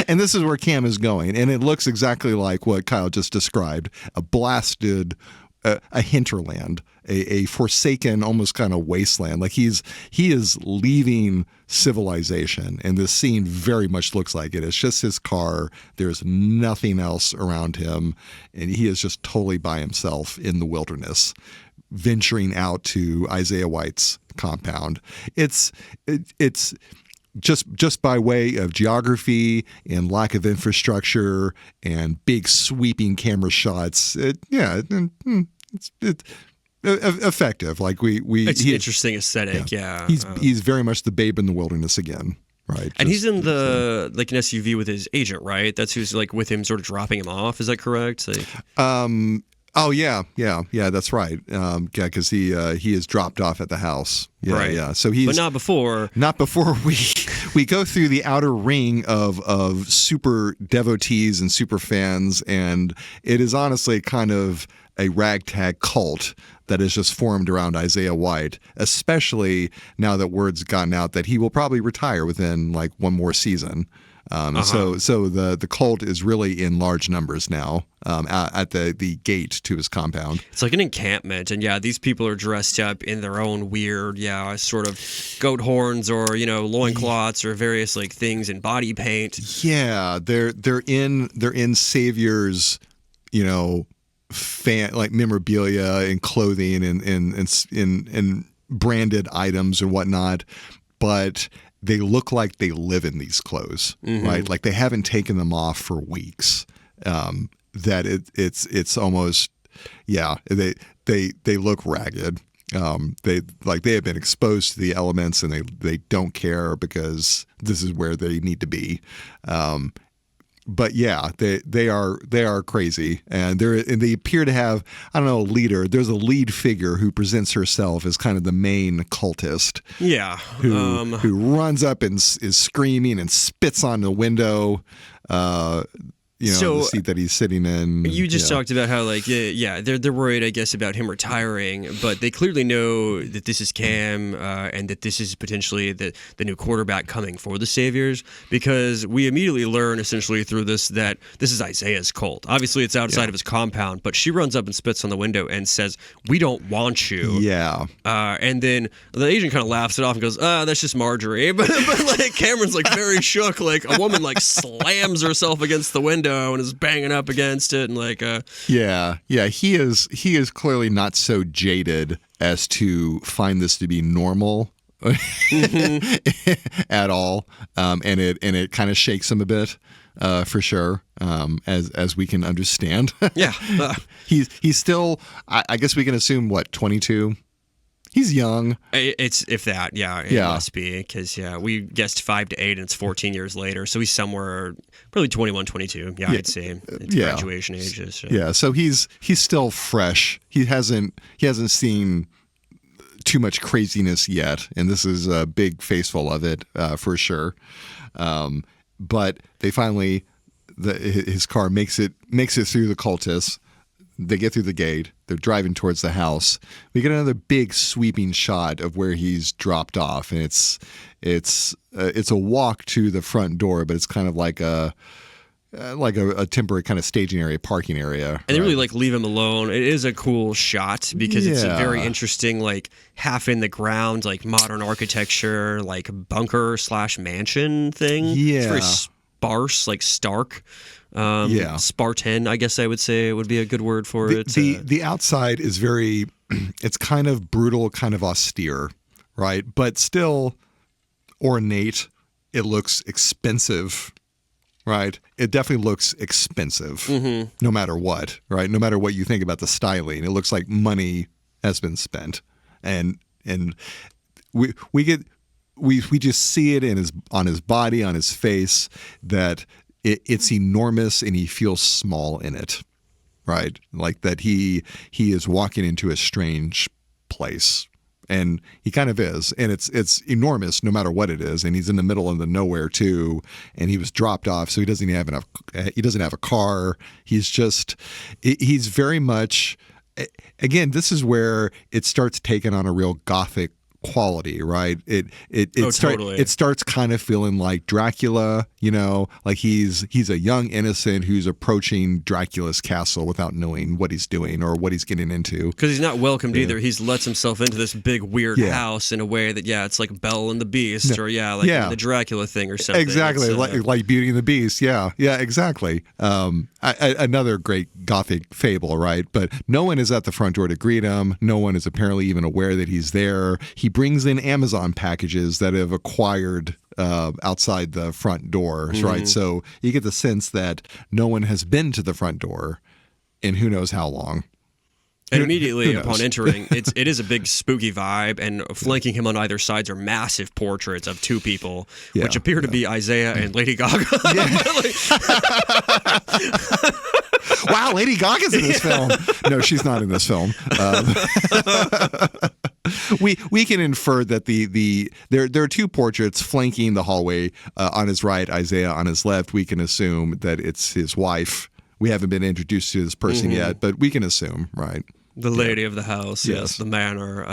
And this is where Cam is going, and it looks exactly like what Kyle just described: a blasted, a hinterland, a forsaken, almost kind of wasteland. Like he is leaving civilization, and this scene very much looks like it. It's just his car. There's nothing else around him, and he is just totally by himself in the wilderness, venturing out to Isaiah White's compound. It's just by way of geography and lack of infrastructure and big sweeping camera shots. It's effective. Like it's interesting aesthetic. Yeah. He's very much the babe in the wilderness again. Right. And he's in the like an SUV with his agent, right? That's who's like with him, sort of dropping him off. Is that correct? Like, oh yeah, that's right. Because he is dropped off at the house. Yeah, right. Yeah. So he's but not before. Not before we go through the outer ring of super devotees and super fans, and it is honestly kind of a ragtag cult that has just formed around Isaiah White, especially now that word's gotten out that he will probably retire within like one more season. So the cult is really in large numbers now at the gate to his compound. It's like an encampment, and these people are dressed up in their own weird, sort of goat horns or loincloths or various like things in body paint. Yeah, they're in Savior's, fan like memorabilia and clothing and branded items and whatnot, but they look like they live in these clothes, right? Like they haven't taken them off for weeks. That it's almost, they look ragged. They have been exposed to the elements and they don't care because this is where they need to be. But they are crazy, and they appear to have, I don't know, a leader. There's a lead figure who presents herself as kind of the main cultist. Yeah, who runs up and is screaming and spits on the window. The seat that he's sitting in. You just talked about how they're worried, I guess, about him retiring, but they clearly know that this is Cam and that this is potentially the new quarterback coming for the Saviors, because we immediately learn essentially through this that this is Isaiah's cult. Obviously, it's outside of his compound, but she runs up and spits on the window and says, "We don't want you." Yeah. And then the agent kind of laughs it off and goes, "That's just Marjorie." But like Cameron's like very shook, like a woman like slams herself against the window and is banging up against it, and like he is clearly not so jaded as to find this to be normal at all, and it kind of shakes him a bit for sure, as we can understand. He's still, I guess we can assume, what, 22. He's young. It's if that, it must be, because we guessed 5 to 8, and it's 14 years later, so he's somewhere probably 21, 22. I'd say it's graduation ages. So he's still fresh. He hasn't seen too much craziness yet, and this is a big faceful of it for sure. But they finally, his car makes it through the cultists. They get through the gate. They're driving towards the house. We get another big sweeping shot of where he's dropped off, and it's a walk to the front door, but it's kind of like a temporary kind of staging area, parking area. And they really leave him alone. It is a cool shot because it's a very interesting, half in the ground, modern architecture, bunker / mansion thing. Yeah. It's very sparse, stark. Spartan, I guess I would say would be a good word for it. The outside is very, it's kind of brutal, kind of austere, right? But still ornate. It looks expensive, right? It definitely looks expensive, no matter what, right? No matter what you think about the styling, it looks like money has been spent, and we just see it on his body, on his face, that it's enormous, and he feels small in it, right? Like that he is walking into a strange place. And he kind of is, and it's enormous no matter what it is, and he's in the middle of the nowhere too, and he was dropped off, so he doesn't have enough. He doesn't have a car. He's very much. Again, this is where it starts taking on a real gothic quality, right? It starts kind of feeling like Dracula, like he's a young innocent who's approaching Dracula's castle without knowing what he's doing or what he's getting into. Because he's not welcomed either. He's lets himself into this big weird house in a way that it's like Belle and the Beast the Dracula thing or something. Exactly, like Beauty and the Beast. Yeah, exactly. Another great gothic fable, right? But no one is at the front door to greet him. No one is apparently even aware that he's there. He brings in Amazon packages that have acquired outside the front doors, right? So you get the sense that no one has been to the front door in who knows how long. And immediately upon entering, it is a big spooky vibe, and flanking him on either sides are massive portraits of two people, which appear to be Isaiah and Lady Gaga. Wow, Lady Gaga's in this film. No, she's not in this film. We can infer that there are two portraits flanking the hallway. On his right, Isaiah; on his left, we can assume that it's his wife. We haven't been introduced to this person yet, but we can assume, right? The lady of the house, yes, the manor.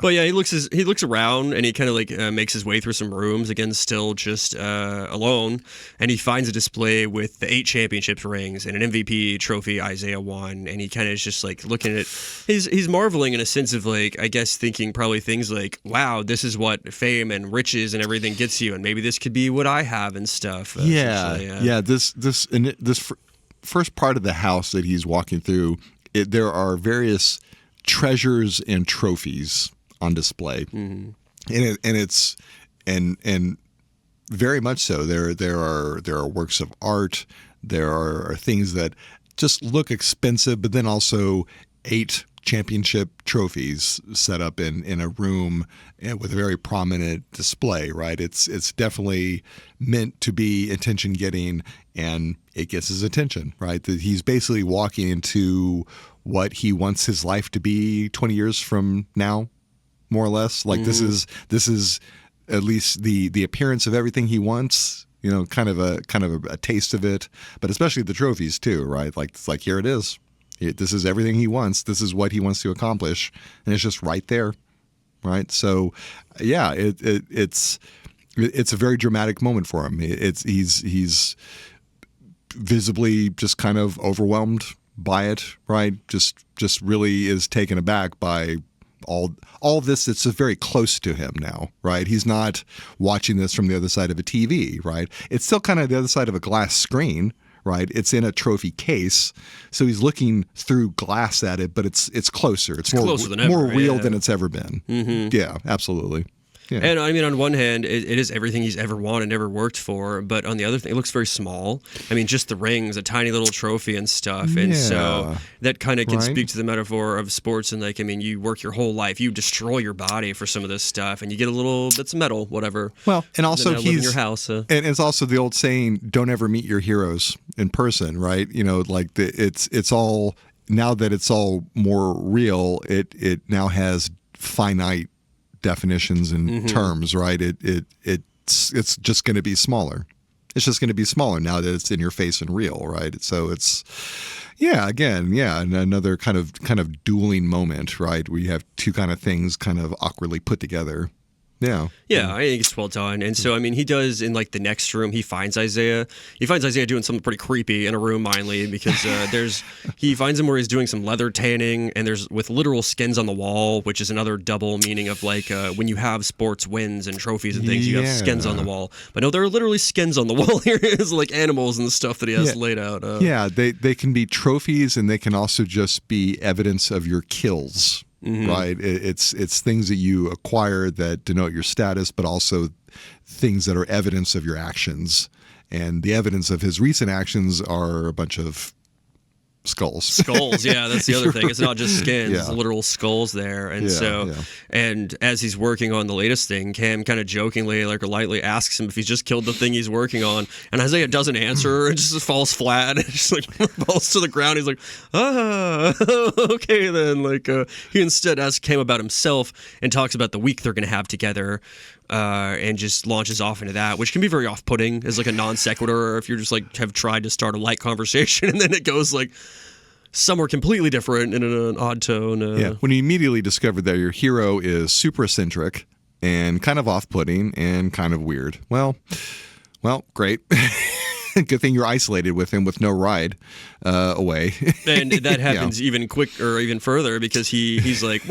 But he looks around, and he kind of makes his way through some rooms, again, still just alone, and he finds a display with the 8 championships rings and an MVP trophy Isaiah won, and he kind of is just looking at it. He's marveling in a sense of I guess thinking probably things like, wow, this is what fame and riches and everything gets you, and maybe this could be what I have and stuff. This first part of the house that he's walking through, there are various treasures and trophies on display, and very much so. There are works of art. There are things that just look expensive, but then also 8 championship trophies set up in a room with a very prominent display, right? It's definitely meant to be attention getting, and it gets his attention, right? That he's basically walking into what he wants his life to be 20 years from now, more or less. This is at least the appearance of everything he wants. Kind of a taste of it, but especially the trophies too, right? It's here it is. This is everything he wants. This is what he wants to accomplish, and it's just right there, right? So, it's a very dramatic moment for him. He's visibly just kind of overwhelmed by it, right? Just really is taken aback by all this. It's very close to him now, right? He's not watching this from the other side of a TV, right? It's still kind of the other side of a glass screen. Right, it's in a trophy case, so he's looking through glass at it, but it's closer. It's closer than ever, more real than it's ever been. Yeah, absolutely. Yeah. And I mean, on one hand, it is everything he's ever wanted, never worked for. But on the other thing, it looks very small. I mean, just the rings, a tiny little trophy and stuff. And so that kind of can speak to the metaphor of sports. And you work your whole life, you destroy your body for some of this stuff, and you get a little bits of metal, whatever. Well, and also he's in your house. And it's also the old saying, "Don't ever meet your heroes in person." Right? It's all now that it's all more real. It now has finite definitions and terms, right? It's just going to be smaller. It's just going to be smaller now that it's in your face and real, right? So it's, another kind of dueling moment, right? We have two kind of things kind of awkwardly put together. Yeah. Yeah, I think it's well done. And so, I mean, he does in like the next room, he finds Isaiah doing something pretty creepy in a room, mainly because he finds him where he's doing some leather tanning, and there's with literal skins on the wall, which is another double meaning of like when you have sports wins and trophies and things, you have skins on the wall. But no, there are literally skins on the wall here. It's like animals and stuff that he has laid out. They can be trophies, and they can also just be evidence of your kills. Right, it's things that you acquire that denote your status, but also things that are evidence of your actions. And the evidence of his recent actions are a bunch of skulls. Yeah, that's the other thing. It's not just skins; it's literal skulls there. And and as he's working on the latest thing, Cam kind of jokingly, like or lightly, asks him if he's just killed the thing he's working on, and Isaiah doesn't answer and just falls flat and just like falls to the ground. He's like, okay then. Like he instead asks Cam about himself and talks about the week they're going to have together. And just launches off into that, which can be very off-putting as like a non sequitur, or if you're just like have tried to start a light conversation and then it goes like somewhere completely different in an odd tone. When you immediately discover that your hero is super eccentric and kind of off-putting and kind of weird. Well, great. Good thing you're isolated with him with no ride away. And that happens even quick or even further because he's like,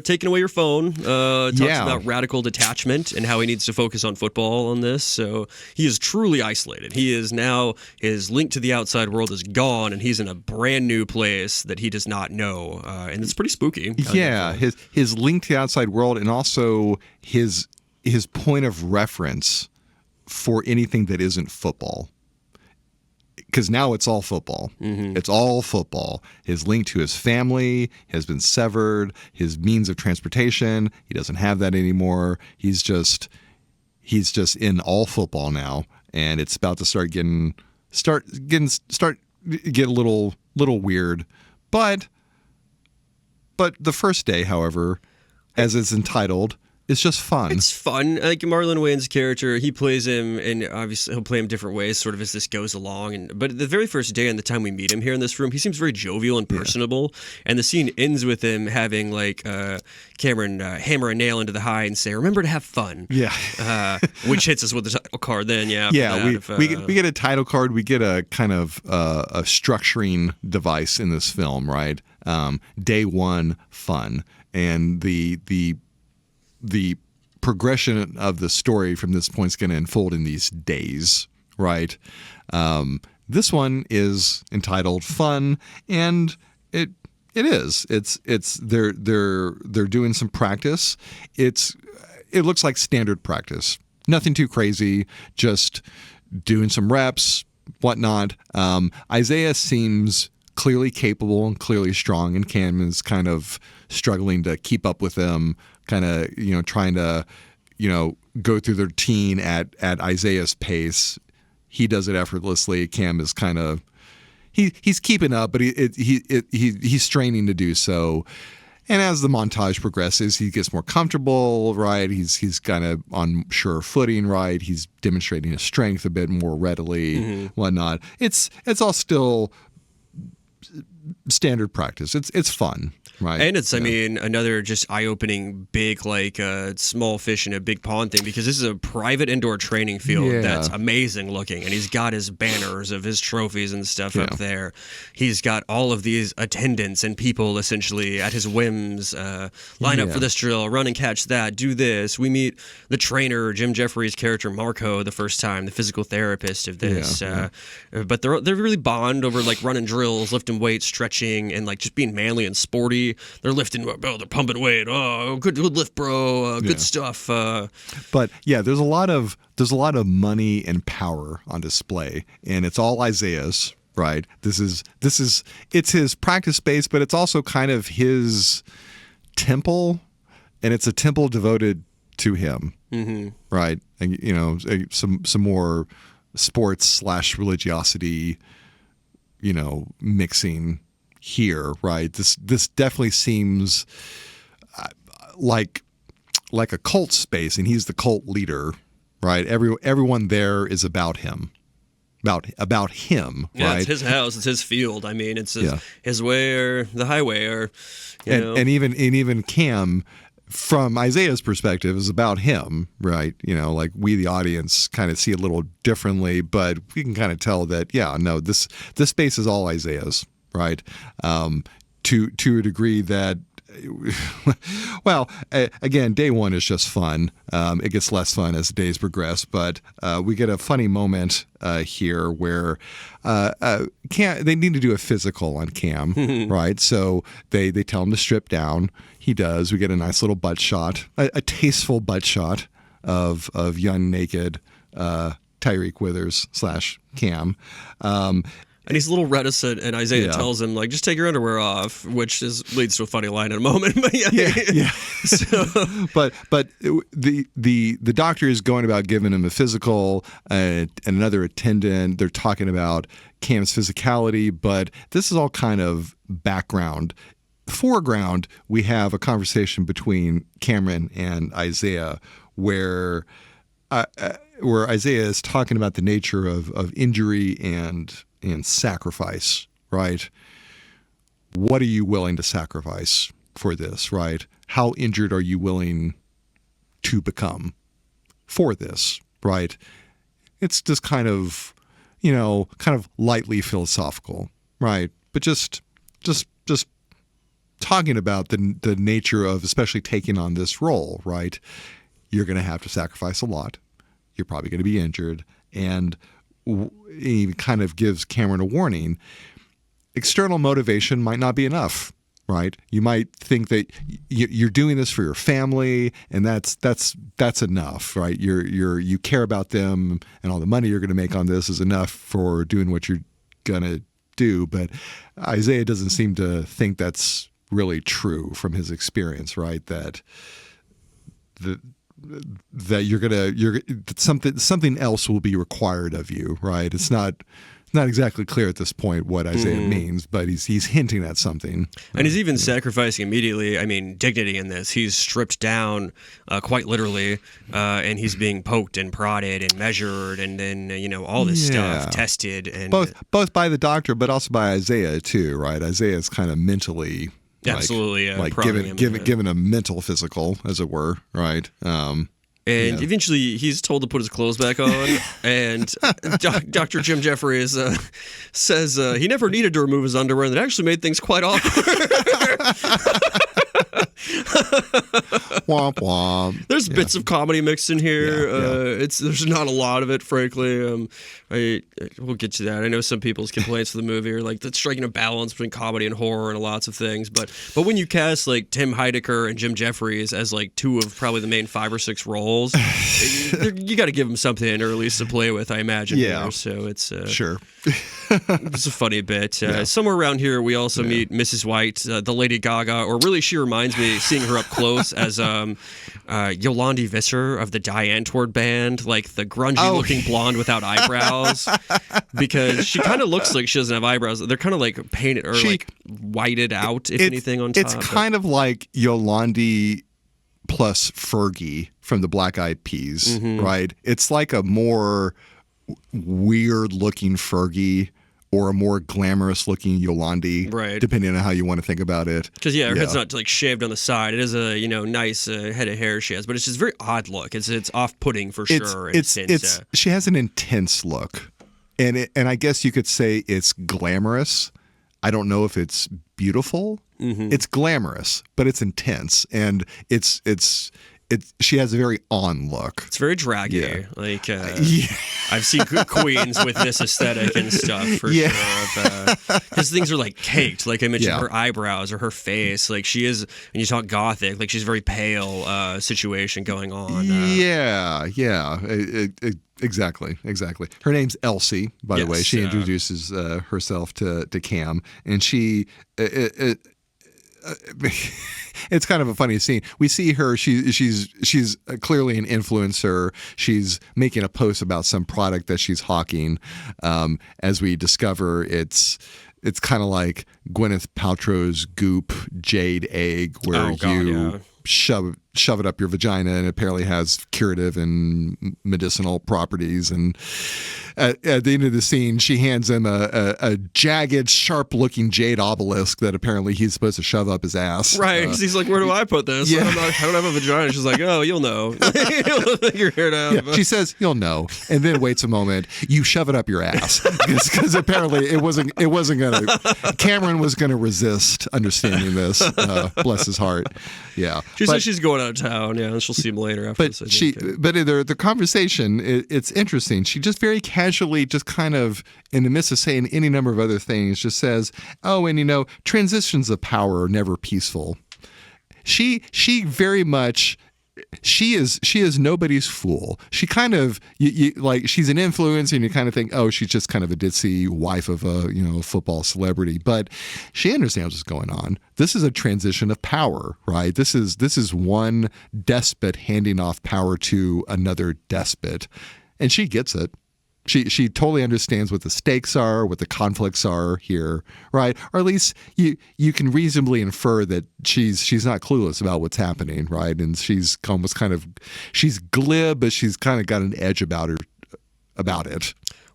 taking away your phone. Talks about radical detachment and how he needs to focus on football on this. So he is truly isolated. He is now, his link to the outside world is gone, and he's in a brand new place that he does not know. And it's pretty spooky. Yeah, his link to the outside world, and also his point of reference for anything that isn't football, because now it's all football. It's all football. His link to his family has been severed. His means of transportation, he doesn't have that anymore. He's just in all football now, and it's about to get a little weird. But the first day, however, as it's entitled, it's just fun. It's fun. Like Marlon Wayans' character, he plays him, and obviously he'll play him different ways, sort of as this goes along. But the very first day and the time we meet him here in this room, he seems very jovial and personable. And the scene ends with him having like Cameron hammer a nail into the high and say, "Remember to have fun." Yeah. Which hits us with the title card. Then we get a title card. We get a kind of a structuring device in this film, right? Day one, fun, and the progression of the story from this point is going to unfold in these days, right? This one is entitled "Fun," and it is. They're doing some practice. It looks like standard practice, nothing too crazy, just doing some reps, whatnot. Isaiah seems clearly capable and clearly strong, and Cam is kind of struggling to keep up with them, kind of, trying to, go through the routine at Isaiah's pace. He does it effortlessly. Cam is kind of, he's keeping up, but he's straining to do so. And as the montage progresses, he gets more comfortable, right? He's kind of on sure footing, right? He's demonstrating his strength a bit more readily, whatnot. It's all still standard practice. It's fun. Right. And it's, I mean, another just eye-opening big, like, small fish in a big pond thing, because this is a private indoor training field that's amazing looking. And he's got his banners of his trophies and stuff up there. He's got all of these attendants and people essentially at his whims. Line up for this drill, run and catch that, do this. We meet the trainer, Jim Jeffries' character, Marco, the first time, the physical therapist of this. But they're really bond over, like, running drills, lifting weights, stretching, and, like, just being manly and sporty. They're lifting, they're pumping weight. Oh, good lift, bro. Good stuff. But yeah, there's a lot of money and power on display, and it's all Isaiah's, right? It's his practice space, but it's also kind of his temple, and it's a temple devoted to him, right? And some more sports / religiosity, mixing here, right? This definitely seems like a cult space, and he's the cult leader, right? Everyone there is about him. About him, yeah, right? It's his house, it's his field. I mean, it's his way or the highway, or you know. And even Cam, from Isaiah's perspective, is about him, right? You know, like we, the audience, kind of see it a little differently, but we can kind of tell that, this space is all Isaiah's, right? To a degree that. Well, again, day one is just fun. It gets less fun as the days progress, but we get a funny moment here where they need to do a physical on Cam, right? So they tell him to strip down. He does. We get a nice little butt shot, a tasteful butt shot of young naked Tyreek Withers / Cam. And he's a little reticent, and Isaiah tells him, like, just take your underwear off, which leads to a funny line in a moment. But yeah. So, but the doctor is going about giving him a physical, and another attendant. They're talking about Cam's physicality, but this is all kind of background. Foreground, we have a conversation between Cameron and Isaiah where Isaiah is talking about the nature of injury and sacrifice, right? What are you willing to sacrifice for this, right? How injured are you willing to become for this, right? It's just kind of lightly philosophical, right? But just talking about the nature of especially taking on this role, right? You're going to have to sacrifice a lot. You're probably going to be injured, and he kind of gives Cameron a warning. External motivation might not be enough, right? You might think that you're doing this for your family, and that's enough, right? You care about them, and all the money you're going to make on this is enough for doing what you're going to do. But Isaiah doesn't seem to think that's really true from his experience, right? That something else will be required of you, right? It's not exactly clear at this point what Isaiah means, but he's hinting at something. And he's even sacrificing immediately, I mean, dignity in this. He's stripped down quite literally, and he's being poked and prodded and measured, and then, all this stuff tested. And both by the doctor, but also by Isaiah too, right? Isaiah's kind of mentally... Absolutely, given a mental physical, as it were, right? And eventually, he's told to put his clothes back on, and Dr. Jim Jeffries says he never needed to remove his underwear, and that actually made things quite awkward. Womp womp. There's bits of comedy mixed in here. There's not a lot of it, frankly. We'll get to that. I know some people's complaints with the movie are like that's striking a balance between comedy and horror and lots of things. But when you cast like Tim Heidecker and Jim Jeffries as like two of probably the main 5 or 6 roles, you got to give them something or at least to play with, I imagine. Yeah. Here. So it's sure. It's a funny bit. Somewhere around here, we also meet Mrs. White, the Lady Gaga, or really she reminds me, seeing her up close, as Yolandi Visser of the Die Antwoord band, like the grungy-looking blonde without eyebrows, because she kind of looks like she doesn't have eyebrows. They're kind of like painted or like whited out, if anything, on top. It's kind of like Yolandi plus Fergie from the Black Eyed Peas, right? It's like a more weird-looking Fergie or a more glamorous-looking Yolandi, right? Depending on how you want to think about it. Because her head's not like shaved on the side. It is a nice head of hair she has, but it's just very odd look. It's off-putting for sure. She has an intense look, and I guess you could say it's glamorous. I don't know if it's beautiful. It's glamorous, but it's intense, and she has a very on look. It's very draggy. Yeah. Like I've seen queens with this aesthetic and stuff for sure. Because things are like caked. Like I mentioned, her eyebrows or her face. Like she is, and you talk gothic. Like she's very pale. Situation going on. Exactly. Her name's Elsie, by the way. She introduces herself to Cam, and she. It's kind of a funny scene. We see her. She's clearly an influencer. She's making a post about some product that she's hawking. As we discover, it's kind of like Gwyneth Paltrow's Goop Jade Egg, where shove it up your vagina, and it apparently has curative and medicinal properties. And at the end of the scene, she hands him a jagged, sharp-looking jade obelisk that apparently he's supposed to shove up his ass. Right, because he's like, where do I put this? Yeah. I don't have a vagina. She's like, oh, you'll know. You'll figure it out. Yeah, she says, "You'll know," and then waits a moment. You shove it up your ass, because apparently it wasn't gonna. Cameron was gonna resist understanding this. Bless his heart. Yeah, She says she's going out of town. Yeah, and she'll see him later. After But this, but in the conversation, it's interesting. She just very casually, just kind of in the midst of saying any number of other things, just says, "Oh, and transitions of power are never peaceful." She very much. She is nobody's fool. She kind of like she's an influence, and you kind of think, oh, she's just kind of a ditzy wife of a football celebrity. But she understands what's going on. This is a transition of power, right? This is one despot handing off power to another despot, and she gets it. She totally understands what the stakes are, what the conflicts are here, right? Or at least you can reasonably infer that she's not clueless about what's happening, right? And she's glib, but she's kind of got an edge about it.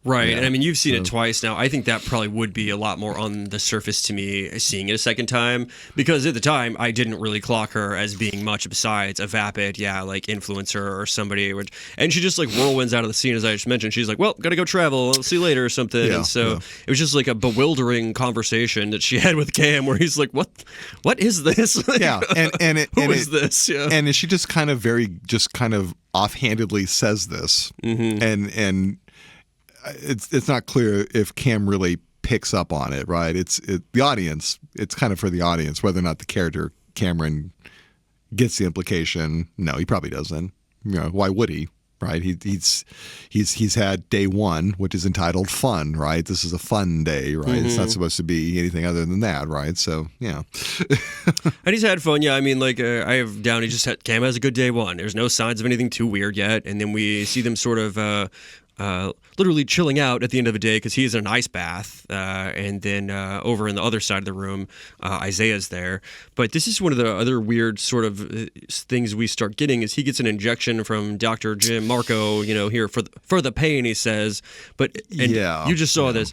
Right. Yeah. And I mean, you've seen it twice now. I think that probably would be a lot more on the surface to me seeing it a second time, because at the time I didn't really clock her as being much besides a vapid, like influencer or somebody. And she just like whirlwinds out of the scene, as I just mentioned. She's like, well, gotta go travel. I'll see you later or something. Yeah, and so it was just like a bewildering conversation that she had with Cam where he's like, what is this? Yeah. Who is this? Yeah. And she just kind of offhandedly says this. Mm-hmm. And it's not clear if Cam really picks up on it, right? It's the audience. It's kind of for the audience whether or not the character Cameron gets the implication. No, he probably doesn't. Why would he? Right? He's had day one, which is entitled fun. Right? This is a fun day. Right? Mm-hmm. It's not supposed to be anything other than that. Right? So yeah. And he's had fun. Yeah. I mean, like I have down. Cam has a good day one. There's no signs of anything too weird yet, and then we see them sort of. Literally chilling out at the end of the day because he's in an ice bath. And then over in the other side of the room, Isaiah's there. But this is one of the other weird sort of things we start getting is he gets an injection from Dr. Jim Marco, here for the pain, he says. But you just saw this.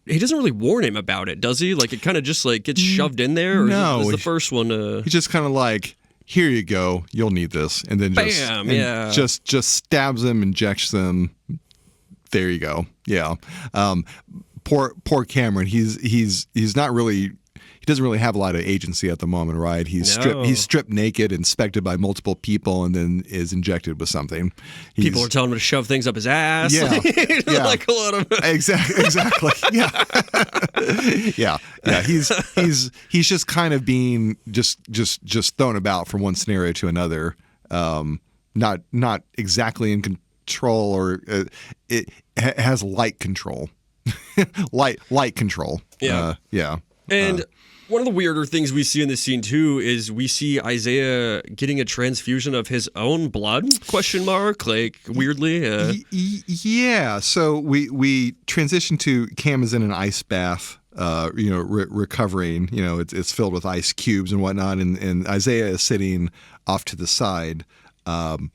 He doesn't really warn him about it, does he? Like it kind of just like gets shoved in there? Or no. Is the first one? He's just kind of like, here you go, you'll need this. And then just stabs him, injects them. There you go. Yeah. Poor Cameron. He's not really. He doesn't really have a lot of agency at the moment, right? He's stripped naked, inspected by multiple people, and then is injected with something. People are telling him to shove things up his ass. Yeah, like a lot of exactly. Yeah, yeah. He's just kind of being just thrown about from one scenario to another. Not exactly in control, or it has light control. light control. Yeah. Yeah. And one of the weirder things we see in this scene too is we see Isaiah getting a transfusion of his own blood? ? Like weirdly. Yeah. So we transition to Cam is in an ice bath. Recovering. It's filled with ice cubes and whatnot, and Isaiah is sitting off to the side, and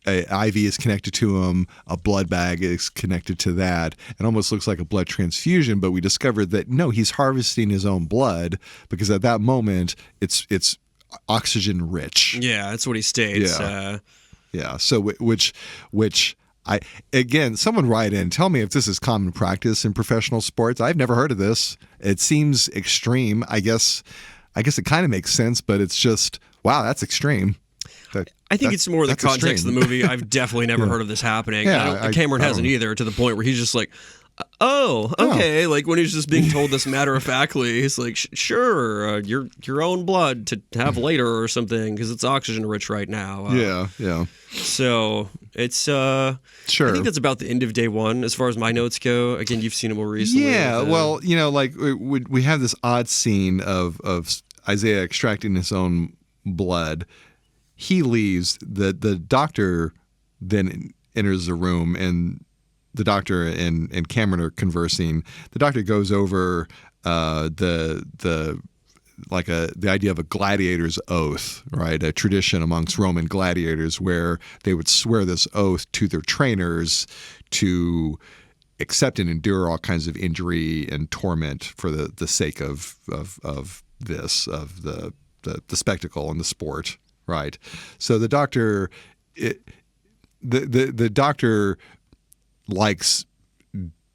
a IV is connected to him, a blood bag is connected to that. It almost looks like a blood transfusion, but we discovered that no, he's harvesting his own blood because at that moment it's oxygen rich. Yeah, that's what he states. Yeah. So which someone write in, tell me if this is common practice in professional sports. I've never heard of this. It seems extreme. I guess it kind of makes sense, but it's just, wow, that's extreme. I think it's more the context of the movie. I've definitely never heard of this happening. Yeah, Cameron hasn't either, to the point where he's just like, oh, okay. Like when he's just being told this matter-of-factly, he's like, sure, your own blood to have later or something because it's oxygen-rich right now. Yeah. So it's sure. I think that's about the end of day one as far as my notes go. Again, you've seen it more recently. Yeah, well, like we have this odd scene of Isaiah extracting his own blood. He leaves. The doctor then enters the room, and the doctor and Cameron are conversing. The doctor goes over the the idea of a gladiator's oath, right? A tradition amongst Roman gladiators where they would swear this oath to their trainers to accept and endure all kinds of injury and torment for the sake of the spectacle and the sport, right? So the doctor, the doctor likes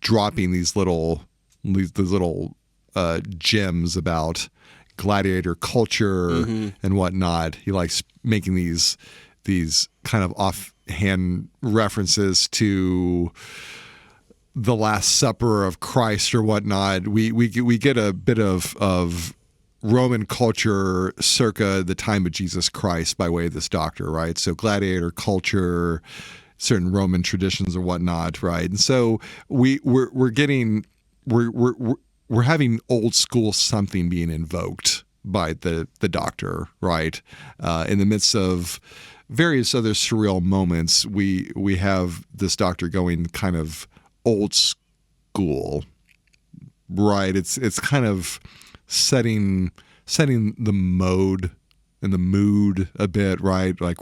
dropping these little gems about gladiator culture and whatnot. He likes making these kind of offhand references to the Last Supper of Christ or whatnot. We get a bit of Roman culture circa the time of Jesus Christ by way of this doctor, right? So gladiator culture, certain Roman traditions or whatnot, right? And so we're having old school something being invoked by the doctor, right? In the midst of various other surreal moments, we have this doctor going kind of old school, right? It's kind of setting the mode and the mood a bit, right? Like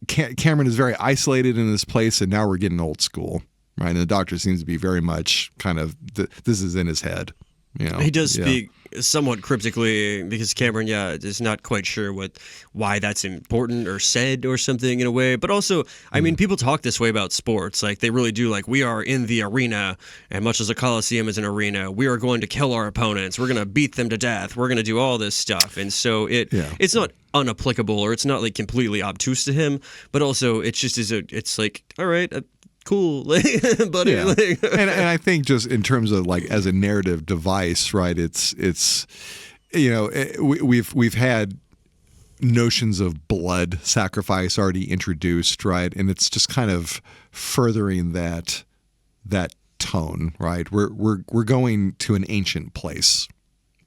Cameron is very isolated in this place, and now we're getting old school, right? And the doctor seems to be very much kind of this is in his head. You know, he does speak somewhat cryptically because Cameron, is not quite sure why that's important or said or something in a way. But also, I mean, people talk this way about sports. Like, they really do. Like, we are in the arena, and much as a coliseum is an arena, we are going to kill our opponents. We're going to beat them to death. We're going to do all this stuff. And so it's not unapplicable, or it's not like completely obtuse to him. But also, it's just it's like, all right. Cool, buddy. Yeah. and I think just in terms of like as a narrative device, right? It's we've had notions of blood sacrifice already introduced, right? And it's just kind of furthering that tone, right? We're going to an ancient place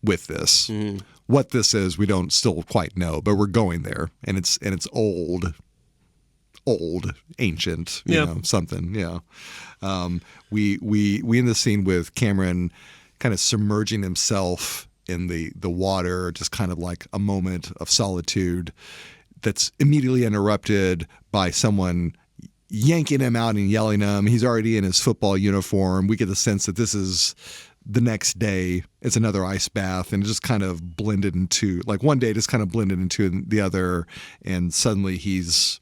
with this. Mm. What this is, we don't still quite know, but we're going there, and it's old, ancient, you know, something. Yeah. We in the scene with Cameron kind of submerging himself in the water, just kind of like a moment of solitude that's immediately interrupted by someone yanking him out and yelling at him. He's already in his football uniform. We get the sense that this is the next day. It's another ice bath, and it just kind of blended into, like, one day just kind of blended into the other, and suddenly he's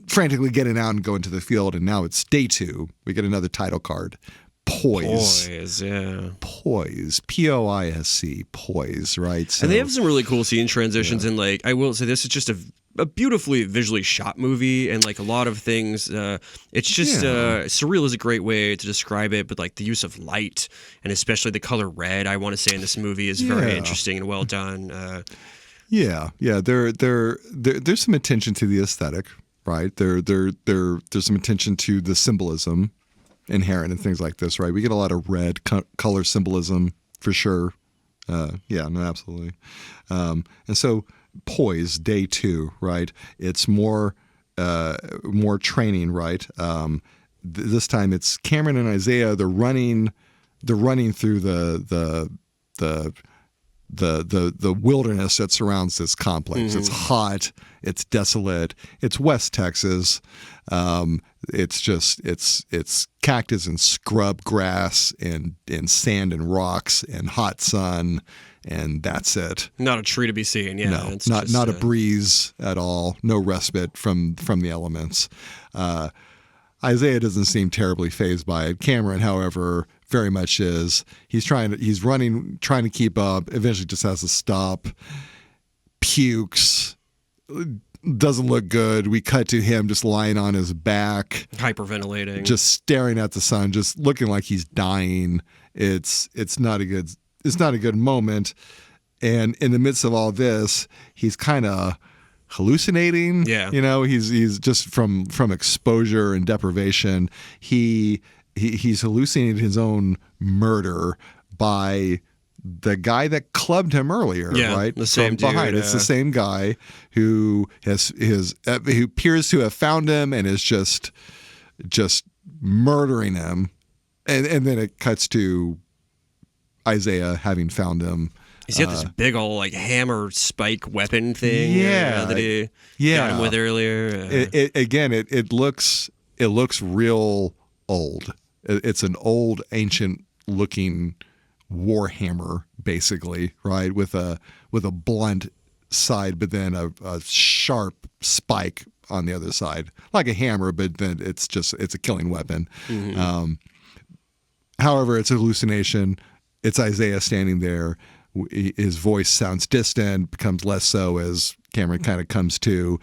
frantically getting out and going to the field, and now it's day 2. We get another title card. Poise. Poise. P-O-I-S-E. Poise, right? So, and they have some really cool scene transitions, and like, I will say this is just a beautifully visually shot movie, and like a lot of things, it's just surreal is a great way to describe it, but like the use of light, and especially the color red, I want to say in this movie is very interesting and well done. There's some attention to the aesthetic. Right, there's some attention to the symbolism inherent in things like this. Right, we get a lot of red color symbolism for sure. Absolutely. And so, poise, day 2. Right, it's more training. Right, this time it's Cameron and Isaiah. They're running through the wilderness that surrounds this complex. Mm-hmm. It's hot. It's desolate. It's West Texas. It's cactus and scrub grass and sand and rocks and hot sun, and that's it. Not a tree to be seen. Yeah, no, not a breeze at all. No respite from the elements. Isaiah doesn't seem terribly fazed by it. Cameron, however, very much is. He's running, trying to keep up. Eventually, just has to stop. Pukes. Doesn't look good. We cut to him just lying on his back, hyperventilating, just staring at the sun, just looking like he's dying. It's not a good moment. And in the midst of all this, he's kind of hallucinating. Yeah, he's just from exposure and deprivation. He's hallucinating his own murder by the guy that clubbed him earlier, right? The same from behind. Dude, it's the same guy who who appears to have found him and is just murdering him, and then it cuts to Isaiah having found him He's got this big old like hammer spike weapon thing. Yeah, that he yeah. got him with earlier. It looks real old. It's an old, ancient looking warhammer, basically, right? With a blunt side, but then a sharp spike on the other side, like a hammer, but then it's a killing weapon. However, it's a hallucination. It's Isaiah standing there. His voice sounds distant, becomes less so as Cameron kind of comes to.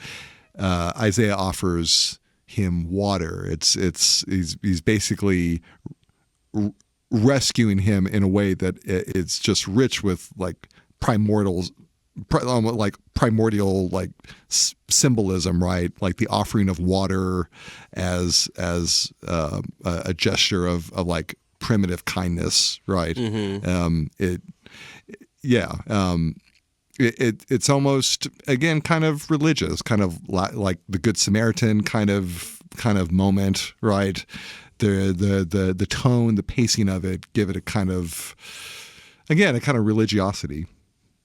Isaiah offers him water. He's basically rescuing him in a way that it's just rich with like primordial symbolism, right? Like the offering of water as a gesture of like primitive kindness, right? It's almost, again, kind of religious, kind of like the Good Samaritan kind of moment, right? The tone, the pacing of it, give it a kind of religiosity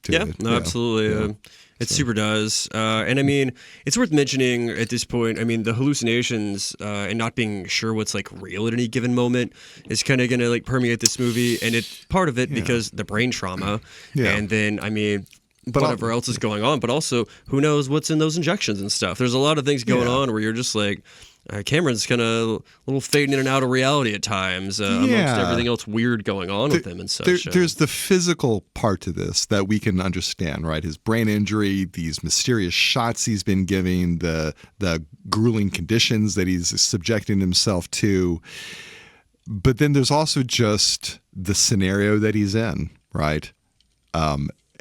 to it. No, absolutely. Yeah. It super does. And I mean, it's worth mentioning at this point, I mean, the hallucinations and not being sure what's like real at any given moment is kind of going to like permeate this movie. And it's part of it because the brain trauma. And then, I mean, whatever else is going on, but also who knows what's in those injections and stuff. There's a lot of things going on where you're just like, Cameron's kind of a little fading in and out of reality at times amongst everything else weird going on with him and such. There's the physical part to this that we can understand, right? His brain injury, these mysterious shots he's been giving, the grueling conditions that he's subjecting himself to. But then there's also just the scenario that he's in, right?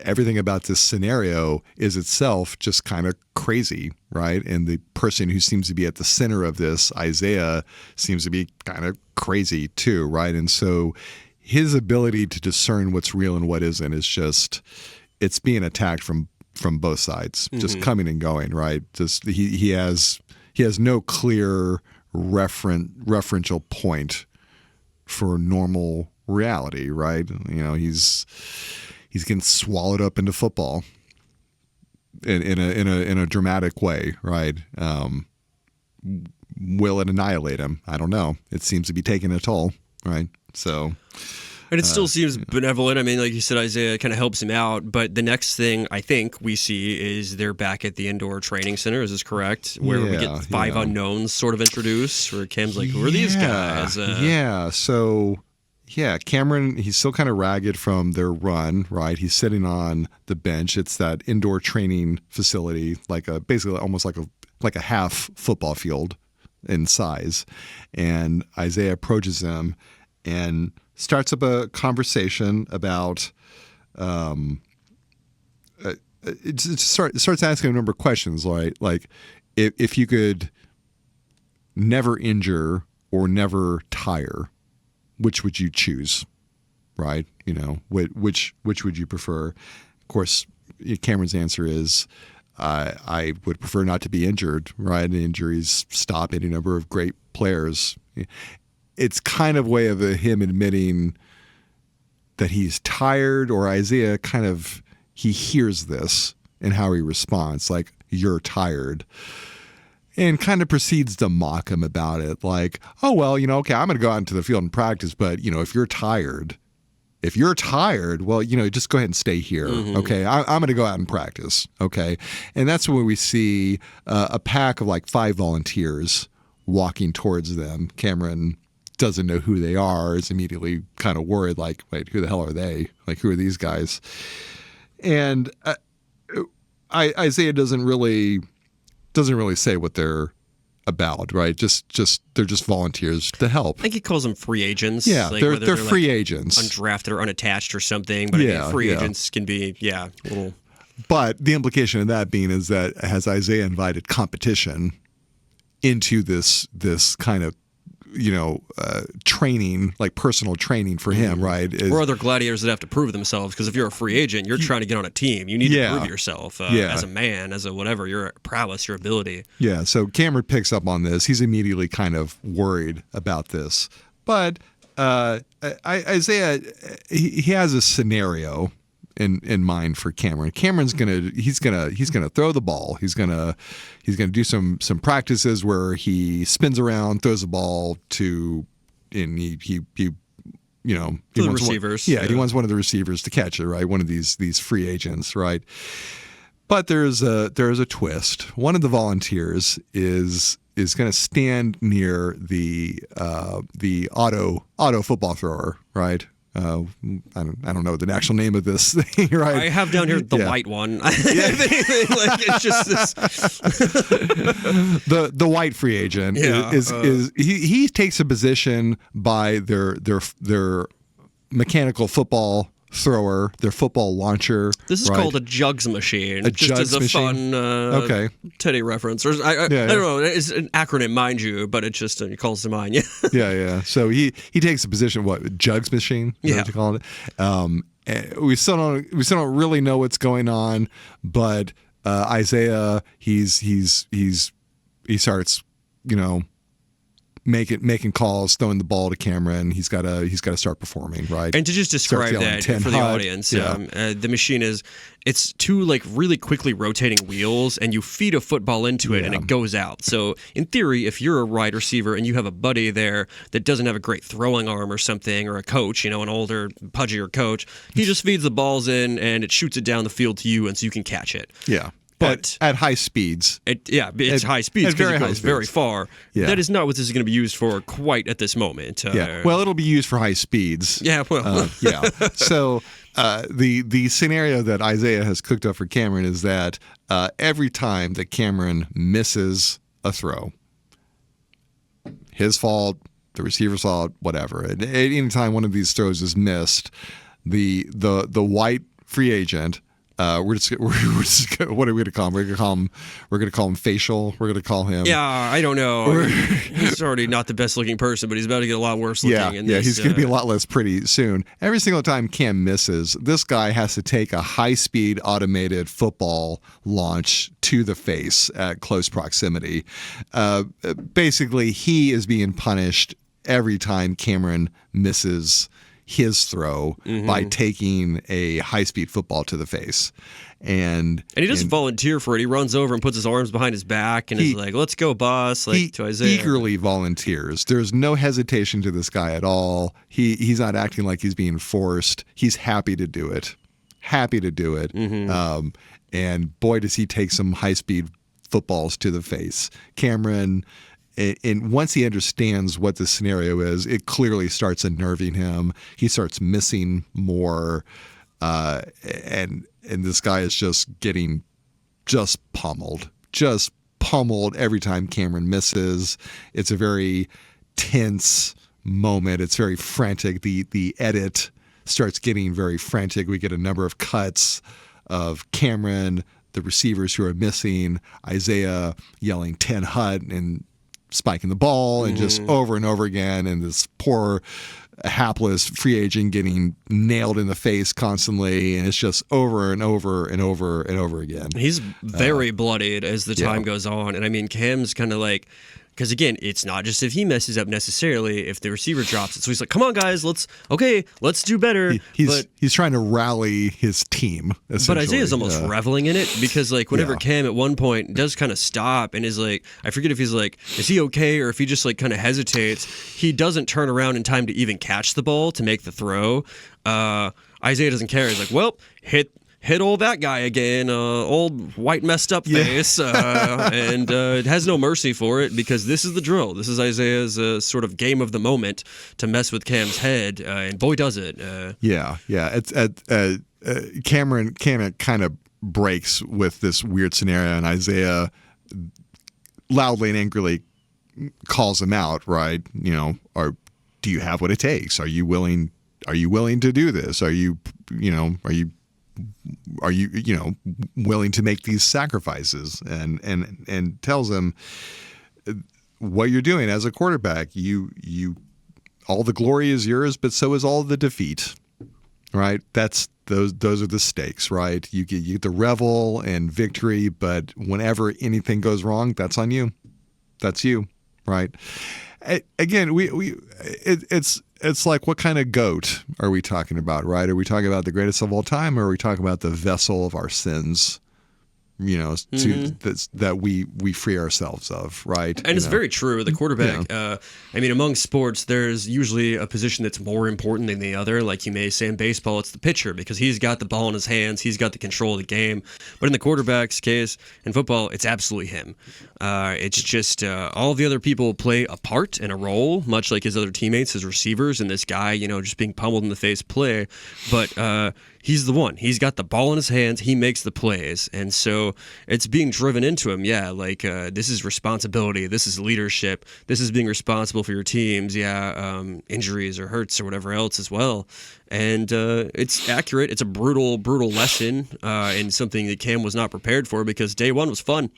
Everything about this scenario is itself just kind of crazy, right? And the person who seems to be at the center of this, Isaiah, seems to be kind of crazy too, right? And so his ability to discern what's real and what isn't is just, it's being attacked from both sides, just coming and going, right? Just he has no clear referential point for normal reality, right? You know, he's getting swallowed up into football in a dramatic way, right? Will it annihilate him? I don't know. It seems to be taking a toll, right? So, and it still seems benevolent. I mean, like you said, Isaiah kind of helps him out. But the next thing I think we see is they're back at the indoor training center. Is this correct? Where we get five unknowns sort of introduced. Where Cam's like, "Who are these guys?" So. Yeah, Cameron, he's still kind of ragged from their run, right? He's sitting on the bench. It's that indoor training facility, basically almost like a half football field in size. And Isaiah approaches him and starts up a conversation about it starts asking a number of questions, right? Like if you could never injure or never tire, which would you choose, right? You know, which would you prefer? Of course, Cameron's answer is, I would prefer not to be injured, right? And injuries stop any number of great players. It's kind of way of him admitting that he's tired, or Isaiah he hears this and how he responds, like, you're tired. And kind of proceeds to mock him about it, like, oh, well, you know, okay, I'm going to go out into the field and practice, but, you know, if you're tired, well, you know, just go ahead and stay here, okay? I'm going to go out and practice, okay? And that's when we see a pack of like 5 volunteers walking towards them. Cameron doesn't know who they are, is immediately kind of worried, like, wait, who the hell are they? Like, who are these guys? And Isaiah doesn't really say what they're about, right? Just they're just volunteers to help. I think he calls them free agents. Yeah, like they're free agents, undrafted or unattached or something. But I mean, free agents can be a little. But the implication of that being is that has Isaiah invited competition into this kind of, you know, training, like personal training for him, right? Or other gladiators that have to prove themselves, because if you're a free agent, you're trying to get on a team. You need to prove yourself as a man, as a whatever, your prowess, your ability. Yeah, so Cameron picks up on this. He's immediately kind of worried about this. But Isaiah, he has a scenario in mind for Cameron. Cameron's he's gonna throw the ball. He's gonna do some practices where he spins around, throws the ball to, and he you know, he the wants receivers. He wants one of the receivers to catch it, right? One of these free agents, right? But there's a twist. One of the volunteers is going to stand near the auto football thrower, right? I don't know the actual name of this thing, right? I have down here the white one. It's just this. the white free agent he takes a position by their mechanical football thrower, their football launcher. This is called a jugs machine. Just as a machine? fun Teddy reference. Or I don't know. It's an acronym, mind you, but it just it calls to mind. Yeah. So he takes a position. What, jugs machine? Is that what you call it? We still don't really know what's going on, but Isaiah he starts, you know, making calls, throwing the ball to Cameron. He's got to start performing, right? And to just describe that for the audience, the machine it's two like really quickly rotating wheels, and you feed a football into it, and it goes out. So in theory, if you're a wide receiver and you have a buddy there that doesn't have a great throwing arm or something, or a coach, you know, an older, pudgier coach, he just feeds the balls in and it shoots it down the field to you, and so you can catch it. Yeah. But at high speeds. It's high speeds because it goes very far. Yeah. That is not what this is going to be used for quite at this moment. Well, it'll be used for high speeds. Yeah, well. So the scenario that Isaiah has cooked up for Cameron is that every time that Cameron misses a throw, his fault, the receiver's fault, whatever. At any time one of these throws is missed, the white free agent. We're just what are we going to call him? We're going to call him facial. We're going to call him. Yeah, I don't know. He's already not the best looking person, but he's about to get a lot worse looking. He's going to be a lot less pretty soon. Every single time Cam misses, this guy has to take a high speed automated football launch to the face at close proximity. Basically, he is being punished every time Cameron misses his throw by taking a high-speed football to the face. And he doesn't volunteer for it. He runs over and puts his arms behind his back and is like, let's go, boss, to Isaiah. He eagerly volunteers. There's no hesitation to this guy at all. He's not acting like he's being forced. He's happy to do it. And boy, does he take some high-speed footballs to the face. Cameron... And once he understands what the scenario is, it clearly starts unnerving him. He starts missing more, and this guy is just getting pummeled every time Cameron misses. It's a very tense moment. It's very frantic. The edit starts getting very frantic. We get a number of cuts of Cameron, the receivers who are missing, Isaiah yelling 10 hut and spiking the ball, and just over and over again, and this poor hapless free agent getting nailed in the face constantly, and it's just over and over and over and over again. He's very bloodied as the time goes on, and I mean, Cam's kind of like, because again, it's not just if he messes up necessarily, if the receiver drops it. So he's like, come on, guys, let's do better. He's trying to rally his team, but Isaiah's almost reveling in it, because like whenever Cam at one point does kind of stop and is like, I forget if he's like, is he okay, or if he just like kind of hesitates, he doesn't turn around in time to even catch the ball to make the throw. Isaiah doesn't care. He's like, well, hit old that guy again, old white messed up face, and has no mercy for it, because this is the drill. This is Isaiah's sort of game of the moment to mess with Cam's head, and boy does it. Cameron kind of breaks with this weird scenario, and Isaiah loudly and angrily calls him out, right? You know, do you have what it takes? Are you willing to do this? Are you willing to make these sacrifices? And tells him what you're doing as a quarterback. You all the glory is yours, but so is all the defeat. Right? Those are the stakes, right? You get the revel and victory, but whenever anything goes wrong, that's on you. That's you, right? Again, it's it's like, what kind of goat are we talking about, right? Are we talking about the greatest of all time, or are we talking about the vessel of our sins? That we free ourselves of, right? And it's very true. The quarterback, among sports, there's usually a position that's more important than the other. Like you may say in baseball, it's the pitcher because he's got the ball in his hands. He's got the control of the game. But in the quarterback's case, in football, it's absolutely him. It's just all the other people play a part and a role, much like his other teammates, his receivers, and this guy, just being pummeled in the face play. But he's the one. He's got the ball in his hands. He makes the plays. And so it's being driven into him. Yeah, like this is responsibility. This is leadership. This is being responsible for your teams. Yeah, injuries or hurts or whatever else as well. And it's accurate. It's a brutal, brutal lesson and something that Cam was not prepared for because day one was fun.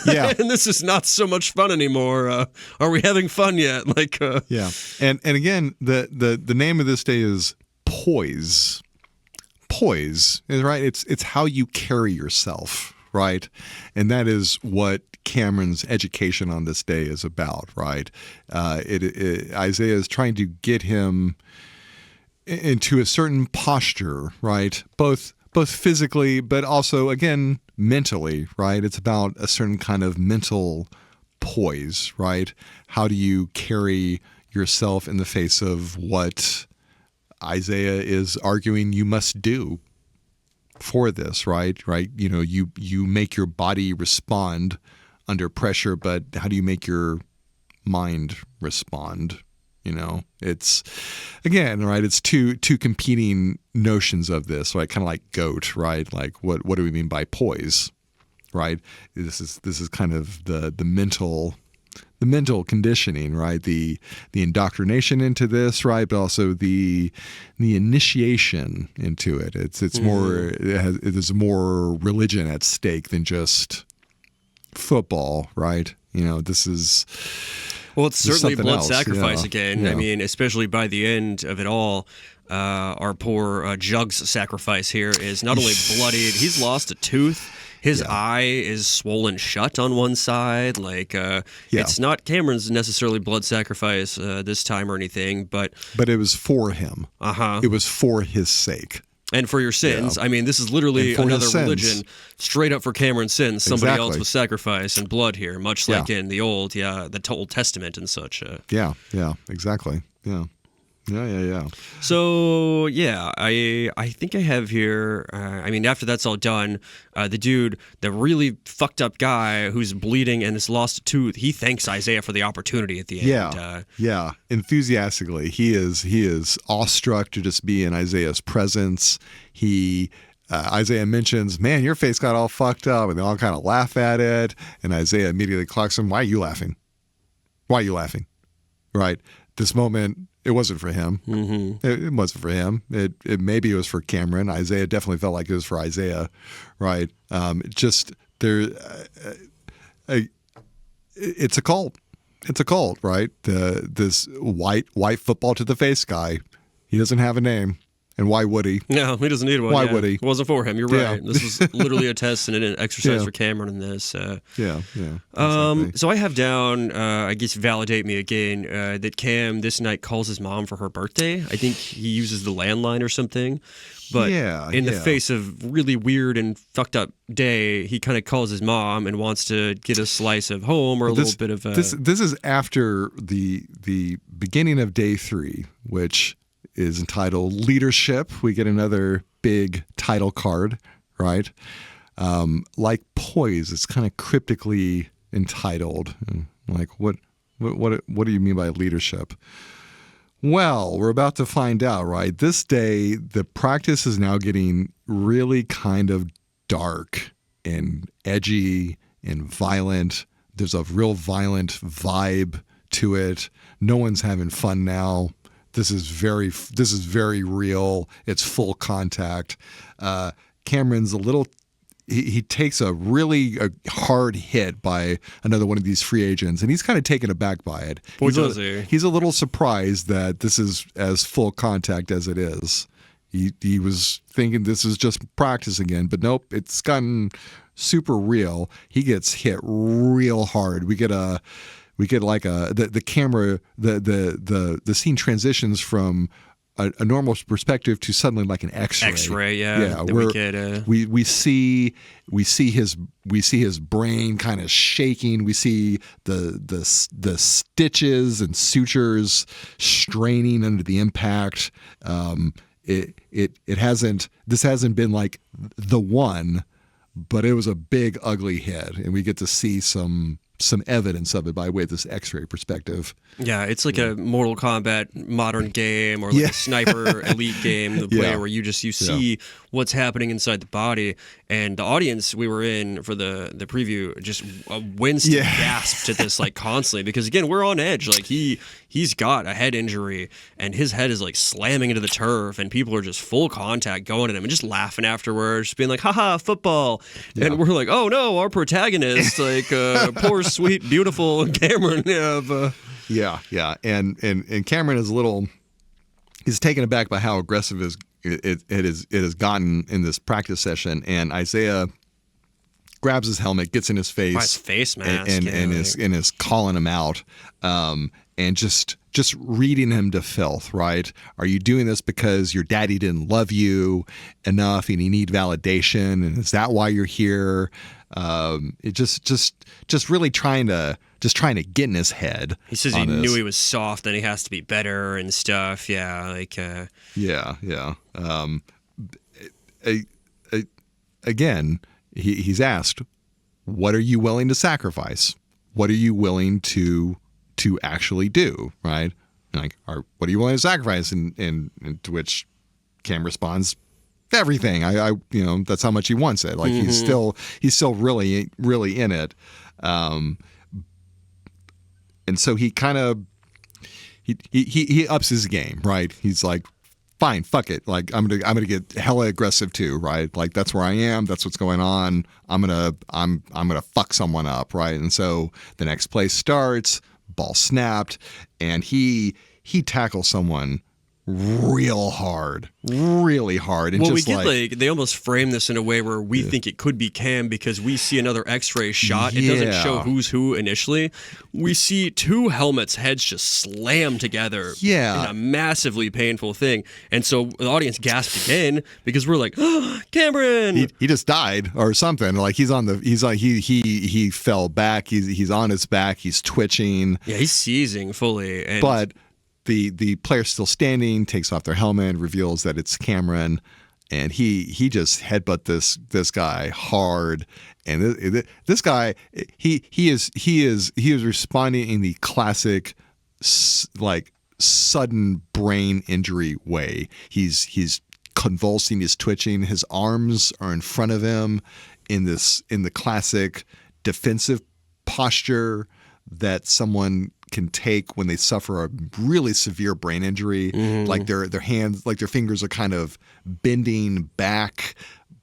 Yeah. And this is not so much fun anymore. Are we having fun yet? Yeah. And again, the name of this day is poise. Poise is right. It's how you carry yourself, right? And that is what Cameron's education on this day is about, right? Isaiah is trying to get him into a certain posture, right? Both physically, but also again mentally, right? It's about a certain kind of mental poise, right? How do you carry yourself in the face of what Isaiah is arguing you must do for this, right? You make your body respond under pressure, but how do you make your mind respond? It's again, right? It's two competing notions of this, right? Kind of like goat, right? Like what do we mean by poise, right? This is kind of the mental conditioning, right? The indoctrination into this, right? But also the initiation into it. It's more. There's more religion at stake than just football, right? This is. Well, it's certainly blood else. sacrifice again. Yeah. I mean, especially by the end of it all, our poor Jug's sacrifice here is not only bloodied, he's lost a tooth. His eye is swollen shut on one side. It's not Cameron's necessarily blood sacrifice this time or anything, but it was for him. It was for his sake. And for your sins. Yeah. I mean, this is literally another religion straight up for Cameron's sins. Somebody else was sacrificed and blood here, much like in the Old Testament and such. Yeah, exactly. Yeah. So, I think I have here, after that's all done, the dude, the really fucked up guy who's bleeding and has lost a tooth, he thanks Isaiah for the opportunity at the end. Yeah, enthusiastically. He is awestruck to just be in Isaiah's presence. Isaiah mentions, man, your face got all fucked up, and they all kind of laugh at it, and Isaiah immediately clocks him, why are you laughing? Right? This moment, it wasn't for him. Mm-hmm. It wasn't for him. It maybe it was for Cameron. Isaiah definitely felt like it was for Isaiah, right? It's a cult. It's a cult, right? This white football to the face guy. He doesn't have a name. And why would he? No, he doesn't need one. Why would he? It wasn't for him. You're right. This was literally a test and an exercise for Cameron in this. Exactly. So I have down, I guess validate me again, that Cam this night calls his mom for her birthday. I think he uses the landline or something. But in the face of really weird and fucked up day, he kind of calls his mom and wants to get a slice of home or little bit of... This is after the beginning of day 3, which is entitled Leadership. We get another big title card, right? Like Poise, it's kind of cryptically entitled. Like, what do you mean by leadership? Well, we're about to find out, right? This day, the practice is now getting really kind of dark and edgy and violent. There's a real violent vibe to it. No one's having fun now. This is very real. It's full contact. Cameron's a little. He takes a really hard hit by another one of these free agents, and he's kind of taken aback by it. He's a little surprised that this is as full contact as it is. He was thinking this is just practice again, but nope, it's gotten super real. He gets hit real hard. We get a we get like the camera, the scene transitions from a normal perspective to suddenly like an X-ray. X-ray, yeah. We see his brain kind of shaking. We see the stitches and sutures straining under the impact. This hasn't been like the one, but it was a big ugly hit, and we get to see some evidence of it by way of this X-ray perspective. Yeah, it's like a Mortal Kombat modern game, or like a Sniper Elite game, the player where you see what's happening inside the body. And the audience we were in for the preview just winced and gasped at this like constantly, because again, we're on edge. Like he's got a head injury and his head is like slamming into the turf, and people are just full contact going at him and just laughing afterwards, being like, haha, football. And we're like, oh no, our protagonist, like poor sweet beautiful Cameron. And Cameron is he's taken aback by how aggressive it has gotten in this practice session, and Isaiah grabs his helmet, gets in his face, his face mask, and is calling him out, and just reading him to filth. Right? Are you doing this because your daddy didn't love you enough and you need validation? And is that why you're here? It just really trying to get in his head. He says he knew he was soft and he has to be better and stuff. Yeah, like again, he's asked, what are you willing to sacrifice? What are you willing to actually do? Right? Like, what are you willing to sacrifice? And to which Cam responds, everything. I that's how much he wants it. Like he's still really in it. And so he kind of he ups his game, right? He's like, fine, fuck it. Like I'm gonna get hella aggressive too, right? Like that's where I am. That's what's going on. I'm gonna fuck someone up, right? And so the next play starts. Ball snapped, and he tackles someone really hard. And well, just we get like they almost frame this in a way where we think it could be Cam, because we see another X-ray shot. It doesn't show who's who initially. We see two helmets' heads just slam together in a massively painful thing. And so the audience gasped again because we're like, oh, Cameron! He just died or something. Like he fell back. He's on his back. He's twitching. Yeah, he's seizing fully. But the player's still standing, takes off their helmet, reveals that it's Cameron, and he just headbutt this guy hard. And this guy, he is responding in the classic like sudden brain injury way. He's convulsing, he's twitching, his arms are in front of him in the classic defensive posture that someone can take when they suffer a really severe brain injury. Like their hands, like their fingers are kind of bending back,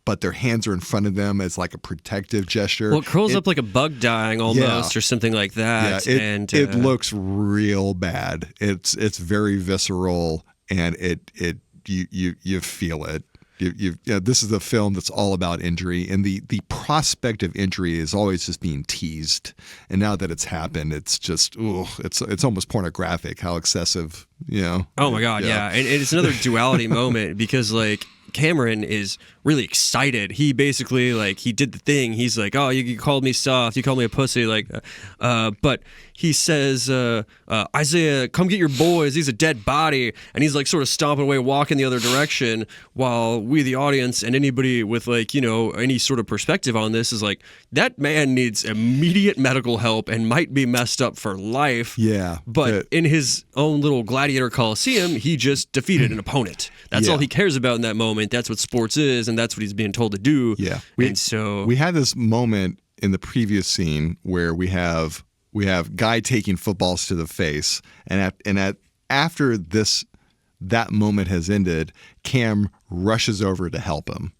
but their hands are in front of them as like a protective gesture. Well, it curls up like a bug dying almost, or something like that. Yeah, it looks real bad. It's very visceral, and you feel it. This is a film that's all about injury, and the prospect of injury is always just being teased. And now that it's happened, it's just it's almost pornographic how excessive. Oh my God, yeah. And it's another duality moment, because like Cameron is really excited. He basically he did the thing. He's like, oh, you called me soft, you called me a pussy, but he says, Isaiah, come get your boys. He's a dead body. And he's like sort of stomping away, walking the other direction, while we, the audience, and anybody with any sort of perspective on this is like, that man needs immediate medical help and might be messed up for life. Yeah. But in his own little gladiator coliseum, he just defeated an opponent. That's all he cares about in that moment. That's what sports is, and that's what he's being told to do. Yeah. We had this moment in the previous scene where we have guy taking footballs to the face, and after that moment has ended, Cam rushes over to help him.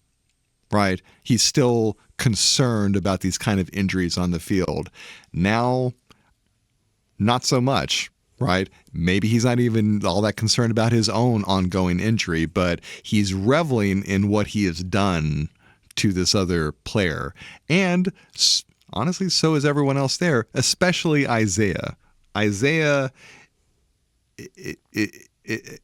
Right? He's still concerned about these kind of injuries on the field. Now, not so much. Right? Maybe he's not even all that concerned about his own ongoing injury, but he's reveling in what he has done to this other player. And honestly, so is everyone else there, especially Isaiah. Isaiah, it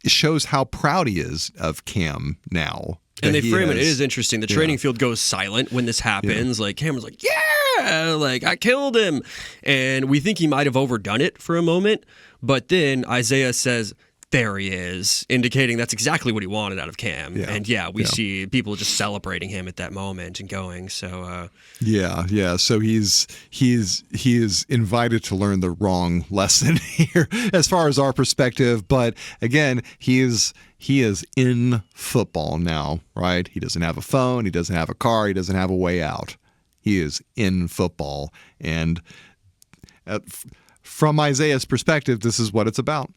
shows how proud he is of Cam now. And they frame it. It is interesting. The training field goes silent when this happens. Like Cameron's like, yeah, like I killed him. And we think he might have overdone it for a moment. But then Isaiah says, there he is, indicating that's exactly what he wanted out of Cam. Yeah. And we see people just celebrating him at that moment and going. So So he is invited to learn the wrong lesson here, as far as our perspective. But again, he is in football now, right? He doesn't have a phone, he doesn't have a car, he doesn't have a way out. He is in football, and from Isaiah's perspective, this is what it's about.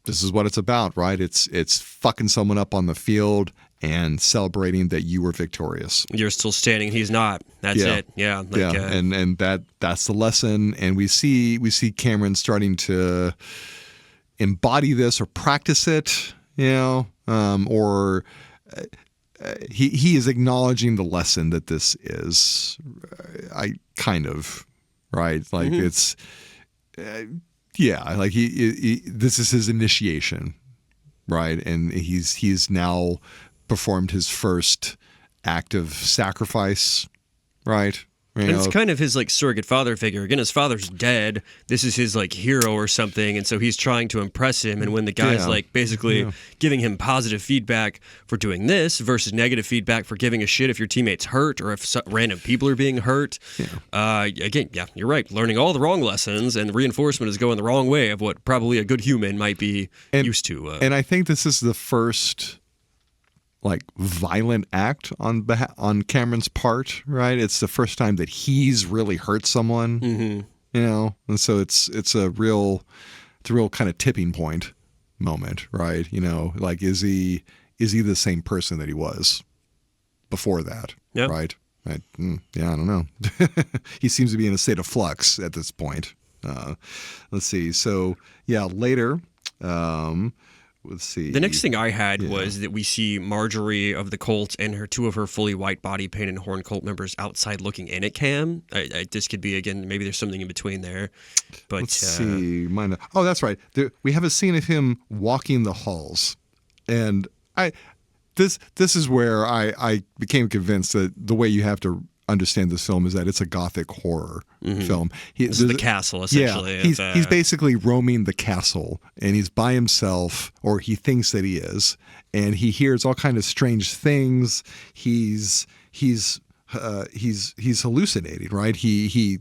This is what it's about, right? It's fucking someone up on the field and celebrating that you were victorious. You're still standing, he's not. That's it. Yeah. And that's the lesson. And we see Cameron starting to embody this or practice it, or he is acknowledging the lesson that this is. Right? Like it's. Like he this is his initiation, right? And he's now performed his first act of sacrifice, right? And it's kind of his like surrogate father figure. Again, his father's dead. This is his like hero or something, and so he's trying to impress him. And when the guy's like basically giving him positive feedback for doing this versus negative feedback for giving a shit if your teammate's hurt or if random people are being hurt. Again, you're right. Learning all the wrong lessons, and the reinforcement is going the wrong way of what probably a good human might be used to. And I think this is the first like violent act on Cameron's part, right? It's the first time that he's really hurt someone, and so it's a real kind of tipping point moment, right? Like is he the same person that he was before that, right? I don't know. He seems to be in a state of flux at this point. Let's see. So later. Let's see. The next thing I had was that we see Marjorie of the Colts and two of her fully white body painted Horn Colt members outside looking in at Cam. This could be, again, maybe there's something in between there. But let's see. Oh, that's right. We have a scene of him walking the halls. And this is where I became convinced that the way you have to understand this film is that it's a gothic horror film. This is the castle, essentially. Yeah, he's basically roaming the castle, and he's by himself, or he thinks that he is, and he hears all kind of strange things. He's hallucinating, right? He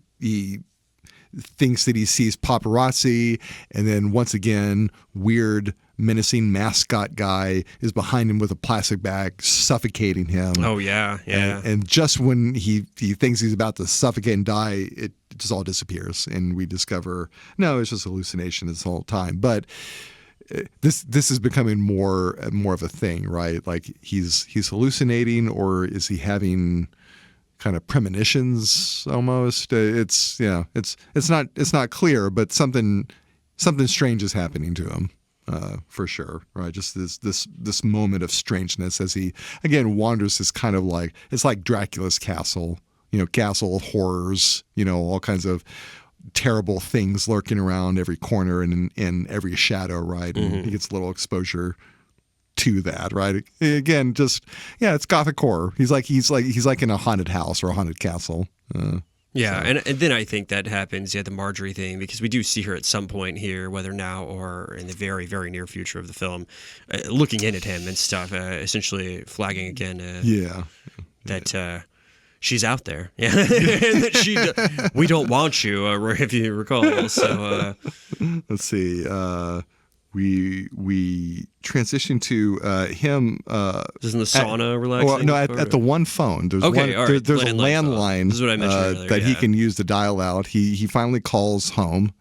thinks that he sees paparazzi, and then once again, weird, menacing mascot guy is behind him with a plastic bag, suffocating him. Oh yeah. And just when he thinks he's about to suffocate and die, it just all disappears, and we discover no, it's just hallucination this whole time. But this is becoming more of a thing, right? Like he's hallucinating, or is he having kind of premonitions almost? It's not clear, but something strange is happening to him. For sure, right? Just this moment of strangeness as he again wanders this kind of like, it's like Dracula's castle, castle horrors, all kinds of terrible things lurking around every corner and in every shadow, right? And he gets a little exposure to that, right? Again, it's gothic horror. He's like in a haunted house or a haunted castle. And then I think that happens, the Marjorie thing, because we do see her at some point here, whether now or in the very, very near future of the film, looking in at him and stuff, essentially flagging again that she's out there. Yeah. And that we don't want you, if you recall. So let's see. We transition to him. Isn't the sauna relaxing? Well, no, at the one phone. There's there's a landline this is what I mentioned earlier, that he can use to dial out. He finally calls home.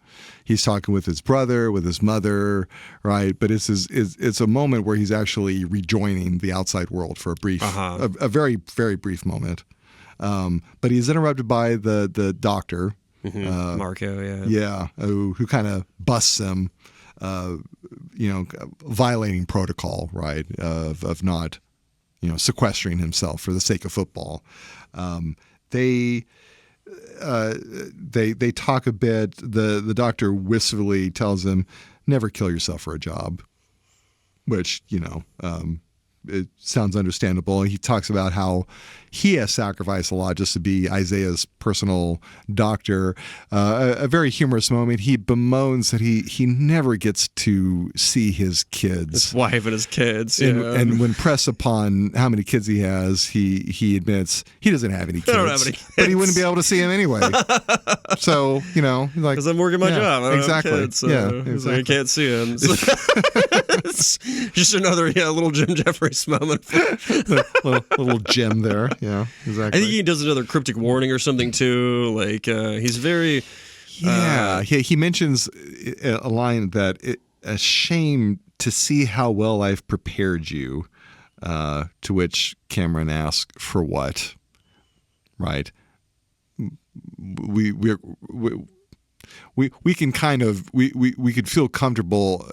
He's talking with his brother, with his mother, right? But it's a moment where he's actually rejoining the outside world for a brief, a very, very brief moment. But he's interrupted by the doctor, Marco, who kind of busts him. Violating protocol, right? Of not, sequestering himself for the sake of football. they talk a bit. The doctor wistfully tells him, "Never kill yourself for a job," which it sounds understandable. He talks about how he has sacrificed a lot just to be Isaiah's personal doctor. A very humorous moment. He bemoans that he never gets to see his kids, his wife and his kids. And when pressed upon how many kids he has, he admits he doesn't have any kids. I don't have any kids. But he wouldn't be able to see him anyway. So like because I'm working my job. I don't exactly. have kids, so exactly. I can't see him. So. It's just another little Jim Jeffries moment. little gem there. Yeah, exactly. I think he does another cryptic warning or something too. Like he's very he mentions a line that a shame to see how well I've prepared you. To which Cameron asks, "For what?" Right. We can kind of we could feel comfortable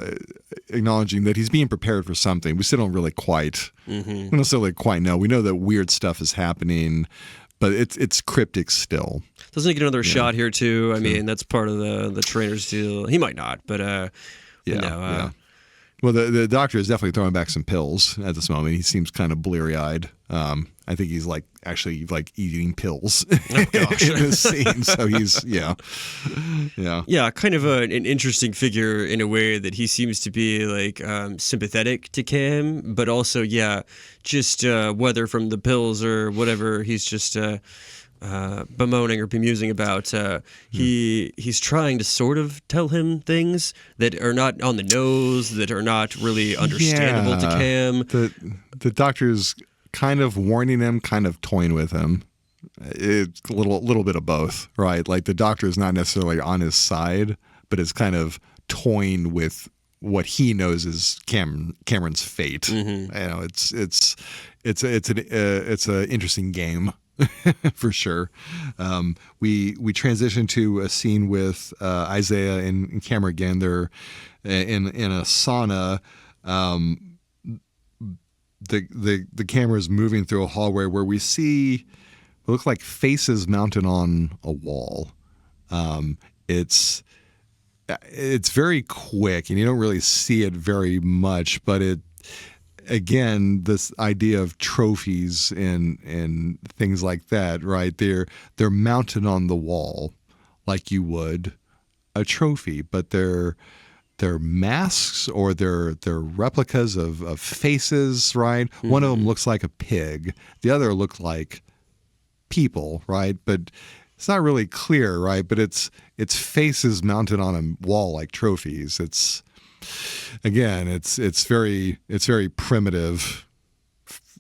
acknowledging that he's being prepared for something. We still don't really quite we don't necessarily quite know. We know that weird stuff is happening, but it's cryptic still. Doesn't he get another shot here too? I mean, that's part of the trainer's deal. He might not, but yeah. Well, the doctor is definitely throwing back some pills at this moment. He seems kind of bleary-eyed. I think he's actually eating pills in this scene. So he's kind of an interesting figure in a way that he seems to be sympathetic to Cam, but also just whether from the pills or whatever, he's just bemoaning or bemusing about. He's trying to sort of tell him things that are not on the nose, that are not really understandable to Cam. The doctor's kind of warning him, kind of toying with him. It's a little bit of both, right? Like the doctor is not necessarily on his side, but is kind of toying with what he knows is Cameron's fate. Mm-hmm. It's an interesting game. For sure. We transition to a scene with Isaiah and Cameron again. They're in a sauna. The camera is moving through a hallway where we see what look like faces mounted on a wall. It's very quick, and you don't really see it very much, but again, this idea of trophies and things like that, right? They're mounted on the wall like you would a trophy, but they're masks or they're replicas of faces, right? Mm-hmm. One of them looks like a pig. The other look like people, right? But it's not really clear, right? But it's faces mounted on a wall like trophies. It's very primitive,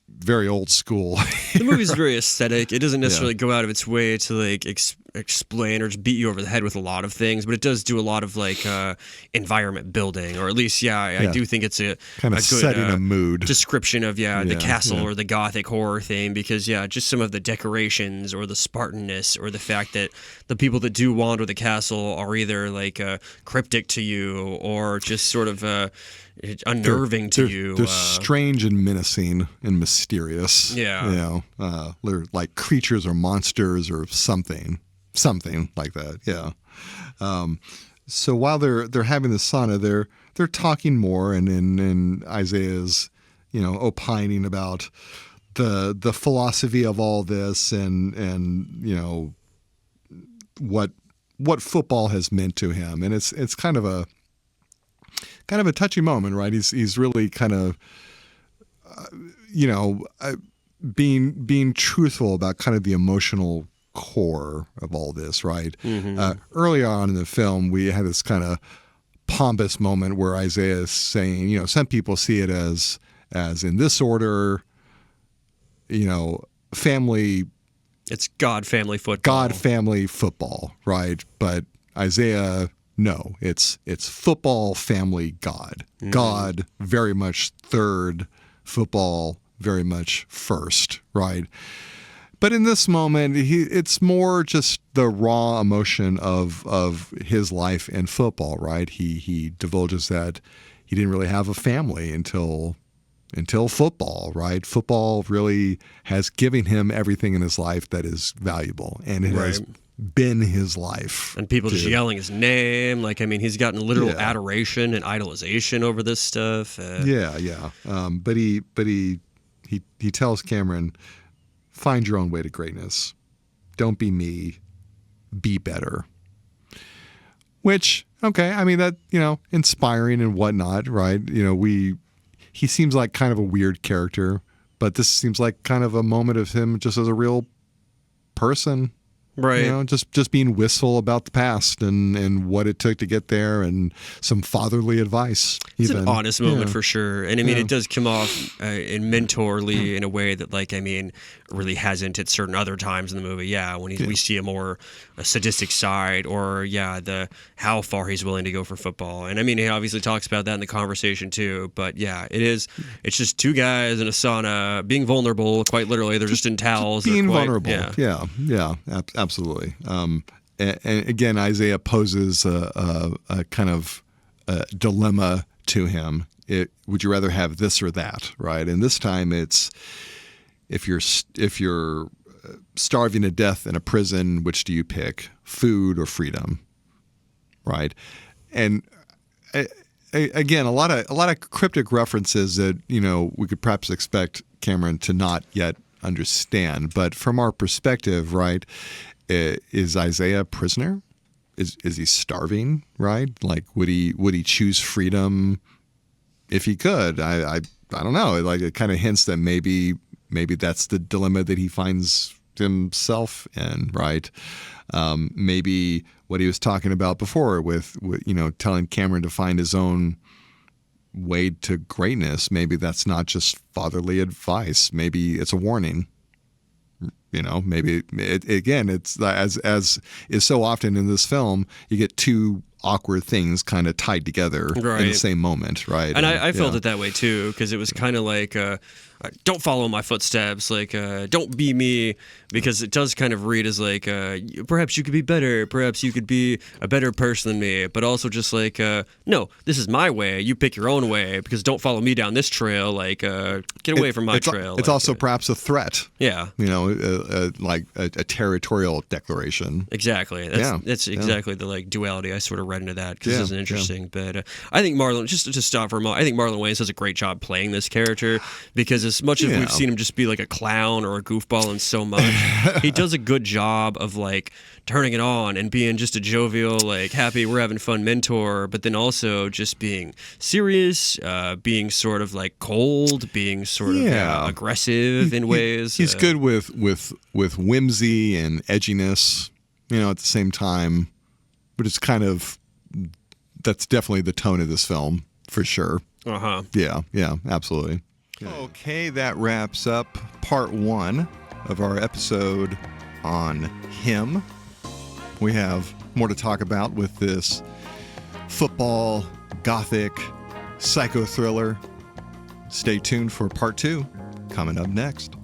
very old school. The movie's very aesthetic. It doesn't necessarily go out of its way to explain or just beat you over the head with a lot of things, but it does do a lot of environment building, or at least I do think it's a kind of good setting a mood description of the castle or the gothic horror thing, because just some of the decorations or the Spartanness or the fact that the people that do wander the castle are either cryptic to you or just sort of unnerving to you. They're strange and menacing and mysterious. Yeah. They're like creatures or monsters or something like that. Yeah. So while they're having the sauna, they're talking more, and Isaiah's opining about the philosophy of all this and what football has meant to him, and it's kind of a touchy moment, right? He's really kind of being truthful about kind of the emotional core of all this, right? Mm-hmm. Earlier on in the film, we had this kind of pompous moment where Isaiah is saying, some people see it as in this order, family. It's God, family, football. God, family, football, right? But Isaiah, no, it's football, family, God. Mm-hmm. God, very much third, football, very much first, right? But in this moment, it's more just the raw emotion of his life in football, right? He divulges that he didn't really have a family until football, right? Football really has given him everything in his life that is valuable, and it has been his life. And people just yelling his name. Like, I mean, he's gotten literal Yeah. adoration and idolization over this stuff. Yeah. But he tells Cameron, find your own way to greatness. Don't be me. Be better. Which, okay, I mean, that, inspiring and whatnot, right? He seems like kind of a weird character, but this seems like kind of a moment of him just as a real person. Right. Just being wistful about the past and what it took to get there, and some fatherly advice. It's an honest moment for sure. And I mean, it does come off in mentorly in a way that, like, I mean, really hasn't at certain other times in the movie. Yeah, when we see a sadistic side, or how far he's willing to go for football. And I mean, he obviously talks about that in the conversation too. But yeah, it's just two guys in a sauna being vulnerable, quite literally. They're just in towels. Being vulnerable. Yeah, absolutely. And again, Isaiah poses a kind of dilemma to him. Would you rather have this or that, right? And this time it's, if you're starving to death in a prison, which do you pick? Food or freedom, right? And again, a lot of cryptic references that we could perhaps expect Cameron to not yet understand. But from our perspective, right, is Isaiah a prisoner? Is he starving? Right? Like, would he choose freedom if he could? I don't know. Like, it kind of hints that maybe that's the dilemma that he finds himself in. Right? Maybe what he was talking about before with telling Cameron to find his own way to greatness. Maybe that's not just fatherly advice. Maybe it's a warning. Maybe it's as is so often in this film, you get two awkward things kind of tied together in the same moment, right? And I felt it that way too, because it was kind of like, don't follow my footsteps, like, don't be me, because it does kind of read as like, perhaps you could be better, perhaps you could be a better person than me, but also just like, no, this is my way, you pick your own way, because don't follow me down this trail, like, get away from my trail. It's also perhaps a threat. Yeah. Like a territorial declaration. Exactly. That's exactly the like duality I sort of read into that, because it's interesting. But I think Marlon, just to stop for a moment, I think Marlon Wayans does a great job playing this character, because as much as we've seen him just be like a clown or a goofball in so much, he does a good job of like turning it on and being just a jovial, like happy, we're having fun mentor, but then also just being serious, being sort of like cold, being sort of aggressive in ways. He's good with whimsy and edginess, at the same time, but it's kind of, that's definitely the tone of this film for sure. Yeah, absolutely. Okay, that wraps up part 1 of our episode on him. We have more to talk about with this football, gothic, psycho thriller. Stay tuned for part 2 coming up next.